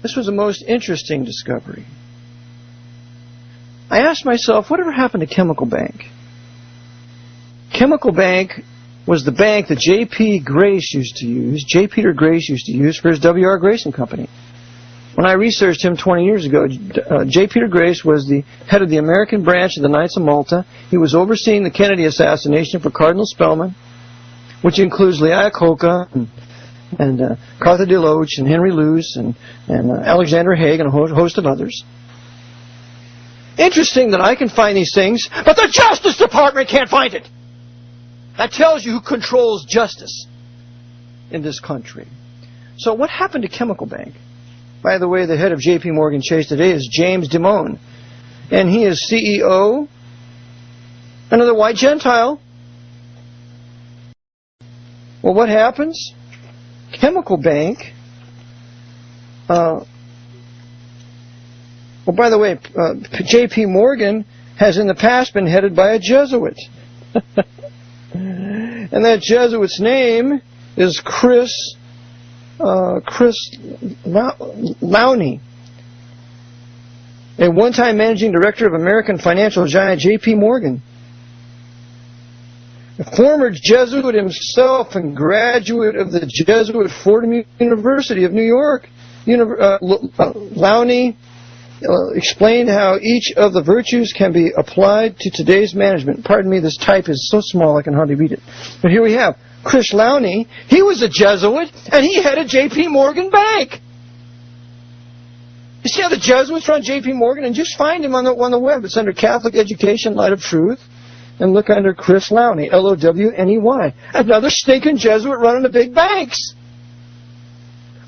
This was the most interesting discovery. I asked myself, whatever happened to Chemical Bank? Chemical Bank was the bank that J. Grace used to use for his W.R. Grace & Company. When I researched him 20 years ago, J. Peter Grace was the head of the American branch of the Knights of Malta. He was overseeing the Kennedy assassination for Cardinal Spellman, which includes Lee Iacocca and Cartha DeLoach and Henry Luce and Alexander Haig and a host of others. Interesting that I can find these things, but the Justice Department can't find it. That tells you who controls justice in this country. So what happened to Chemical Bank? By the way, the head of J.P. Morgan Chase today is James Dimone, and he is CEO, another white Gentile. Well, what happens? Chemical Bank, by the way, J.P. Morgan has in the past been headed by a Jesuit. And that Jesuit's name is Chris Lowney, a one-time managing director of American financial giant J.P. Morgan. A former Jesuit himself and graduate of the Jesuit Fordham University of New York, Lowney explained how each of the virtues can be applied to today's management. Pardon me, this type is so small I can hardly read it. But here we have Chris Lowney. He was a Jesuit, and he headed J.P. Morgan Bank. You see how the Jesuits run J.P. Morgan? And just find him on the web. It's under Catholic Education, Light of Truth. and look under Chris Lowney, Lowney. Another stinking Jesuit running the big banks.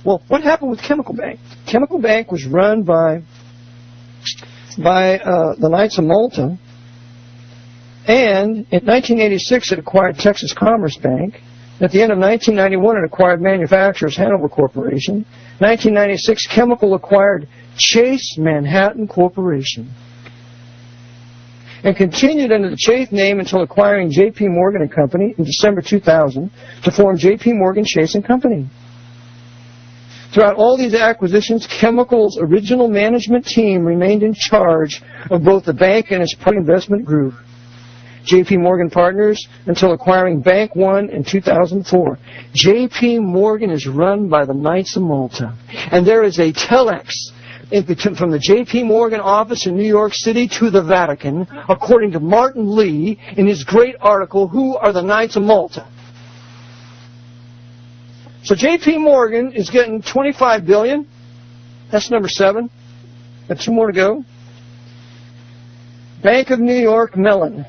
Well, what happened with Chemical Bank? Chemical Bank was run by the Knights of Malta, and in 1986 it acquired Texas Commerce Bank. At the end of 1991 it acquired Manufacturers Hanover Corporation. 1996 Chemical acquired Chase Manhattan Corporation, and continued under the Chase name until acquiring J.P. Morgan and Company in December 2000 to form J.P. Morgan Chase and Company. Throughout all these acquisitions, Chemical's original management team remained in charge of both the bank and its private investment group, J.P. Morgan Partners, until acquiring Bank One in 2004. J.P. Morgan is run by the Knights of Malta, and there is a telex from the J.P. Morgan office in New York City to the Vatican, according to Martin Lee in his great article, Who Are the Knights of Malta? So J.P. Morgan is getting $25 billion. That's number 7. Got 2 more to go. Bank of New York Mellon.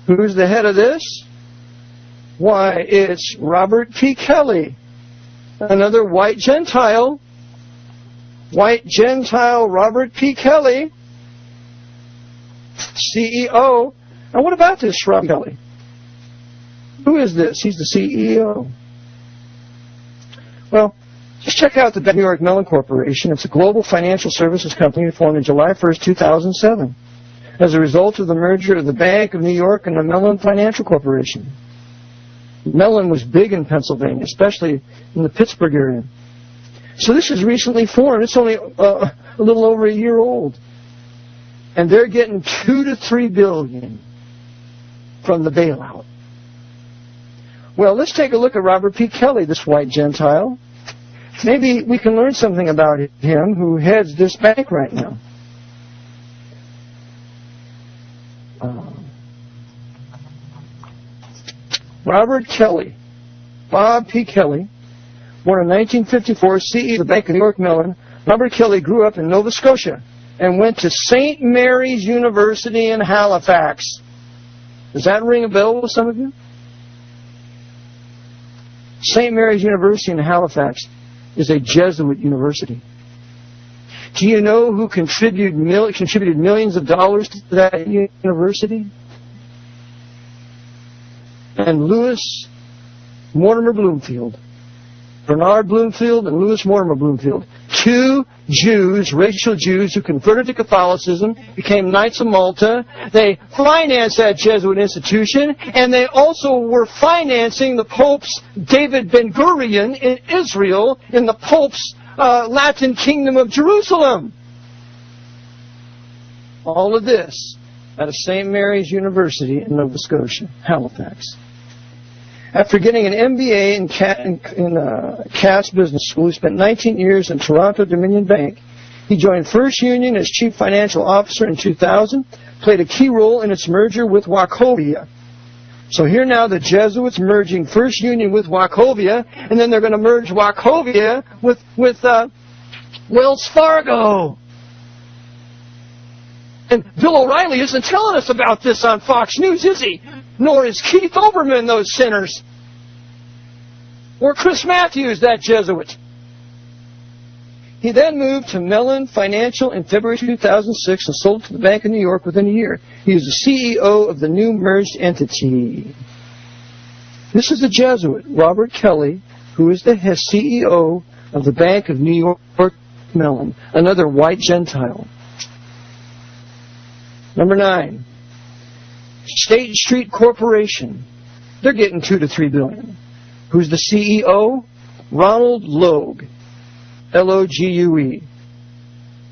Who's the head of this? Why, it's Robert P. Kelly, another white Gentile. White Gentile Robert P. Kelly, CEO. Now what about this Robert Kelly? Who is this? He's the CEO. Well, just check out the New York Mellon Corporation. It's a global financial services company formed on July 1st, 2007, as a result of the merger of the Bank of New York and the Mellon Financial Corporation. Mellon was big in Pennsylvania, especially in the Pittsburgh area. So this is recently formed. It's only a little over a year old. And they're getting $2 to $3 billion from the bailout. Well, let's take a look at Robert P. Kelly, this white Gentile. Maybe we can learn something about him, who heads this bank right now. Robert Kelly, Bob P. Kelly, born in 1954, CEO of the Bank of New York Mellon. Robert Kelly grew up in Nova Scotia and went to St. Mary's University in Halifax. Does that ring a bell with some of you? St. Mary's University in Halifax is a Jesuit university. Do you know who contributed millions of dollars to that university? And Lewis Mortimer Bloomfield. Bernard Bloomfield and Lewis Mortimer Bloomfield. 2 Jews, racial Jews, who converted to Catholicism, became Knights of Malta. They financed that Jesuit institution, and they also were financing the Pope's David Ben-Gurion in Israel, in the Pope's Latin Kingdom of Jerusalem. All of this at St. Mary's University in Nova Scotia, Halifax. After getting an MBA in Cass Business School, he spent 19 years in Toronto Dominion Bank. He joined First Union as Chief Financial Officer in 2000, played a key role in its merger with Wachovia. So here now the Jesuits merging First Union with Wachovia, and then they're going to merge Wachovia with Wells Fargo. And Bill O'Reilly isn't telling us about this on Fox News, is he? Nor is Keith Olbermann, those sinners. Or Chris Matthews, that Jesuit. He then moved to Mellon Financial in February 2006 and sold to the Bank of New York within a year. He is the CEO of the new merged entity. This is the Jesuit, Robert Kelly, who is the CEO of the Bank of New York Mellon, another white Gentile. Number 9, State Street Corporation. They're getting $2 to $3 billion. Who's the CEO? Ronald Logue, Logue,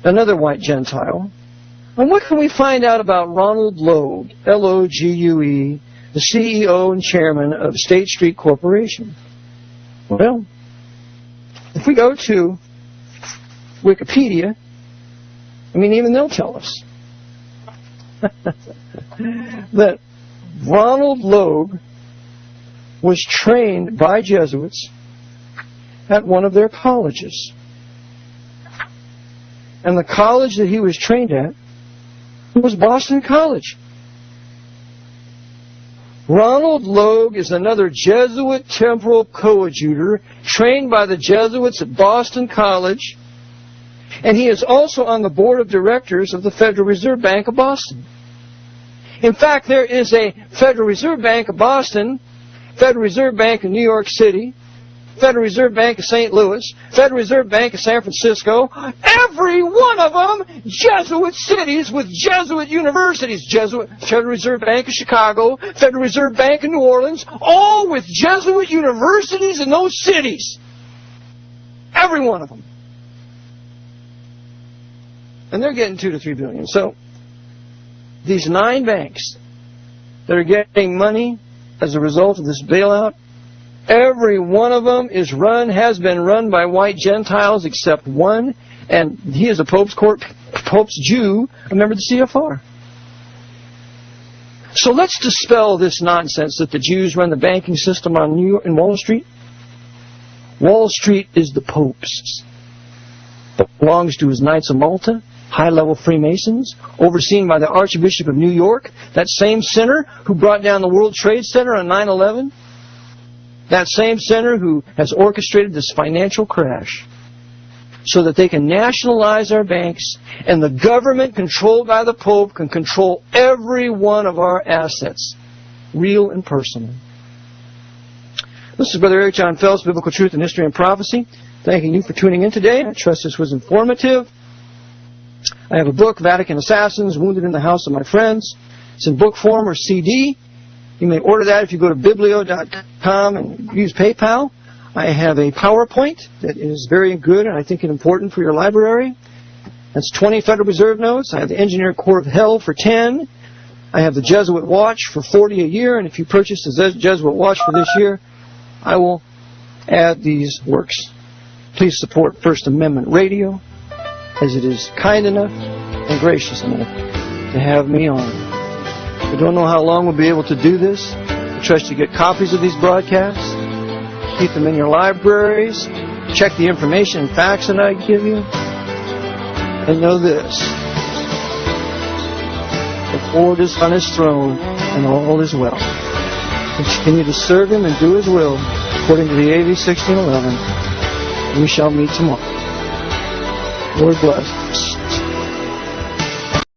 another white Gentile. And what can we find out about Ronald Logue, Logue, the CEO and chairman of State Street Corporation? Well, if we go to Wikipedia, even they'll tell us that Ronald Logue was trained by Jesuits at one of their colleges. And the college that he was trained at was Boston College. Ronald Logue is another Jesuit temporal coadjutor trained by the Jesuits at Boston College, and he is also on the board of directors of the Federal Reserve Bank of Boston. In fact, there is a Federal Reserve Bank of Boston, Federal Reserve Bank of New York City, Federal Reserve Bank of St. Louis, Federal Reserve Bank of San Francisco, every one of them Jesuit cities with Jesuit universities. Federal Reserve Bank of Chicago, Federal Reserve Bank of New Orleans, all with Jesuit universities in those cities. Every one of them. And they're getting $2 to $3 billion. So, these 9 banks that are getting money as a result of this bailout, every one of them has been run by white Gentiles except one, and he is a Pope's Jew, a member of the CFR. So let's dispel this nonsense that the Jews run the banking system in Wall Street. Wall Street is the Pope's. It belongs to his Knights of Malta, high-level Freemasons, overseen by the Archbishop of New York, that same sinner who brought down the World Trade Center on 9/11. That same sinner who has orchestrated this financial crash so that they can nationalize our banks, and the government controlled by the Pope can control every one of our assets, real and personal. This is Brother Eric John Phelps, Biblical Truth and History and Prophecy. Thanking you for tuning in today. I trust this was informative. I have a book, Vatican Assassins, Wounded in the House of My Friends. It's in book form or CD. You may order that if you go to biblio.com and use PayPal. I have a PowerPoint that is very good and I think important for your library. That's 20 Federal Reserve notes. I have the Engineer Corps of Hell for 10. I have the Jesuit Watch for $40 a year. And if you purchase the Jesuit Watch for this year, I will add these works. Please support First Amendment Radio, as it is kind enough and gracious enough to have me on. We don't know how long we'll be able to do this. I trust you get copies of these broadcasts. Keep them in your libraries. Check the information and facts that I give you. And know this. The Lord is on His throne and all is well. Continue to serve Him and do His will according to the AV 1611. We shall meet tomorrow. Lord bless.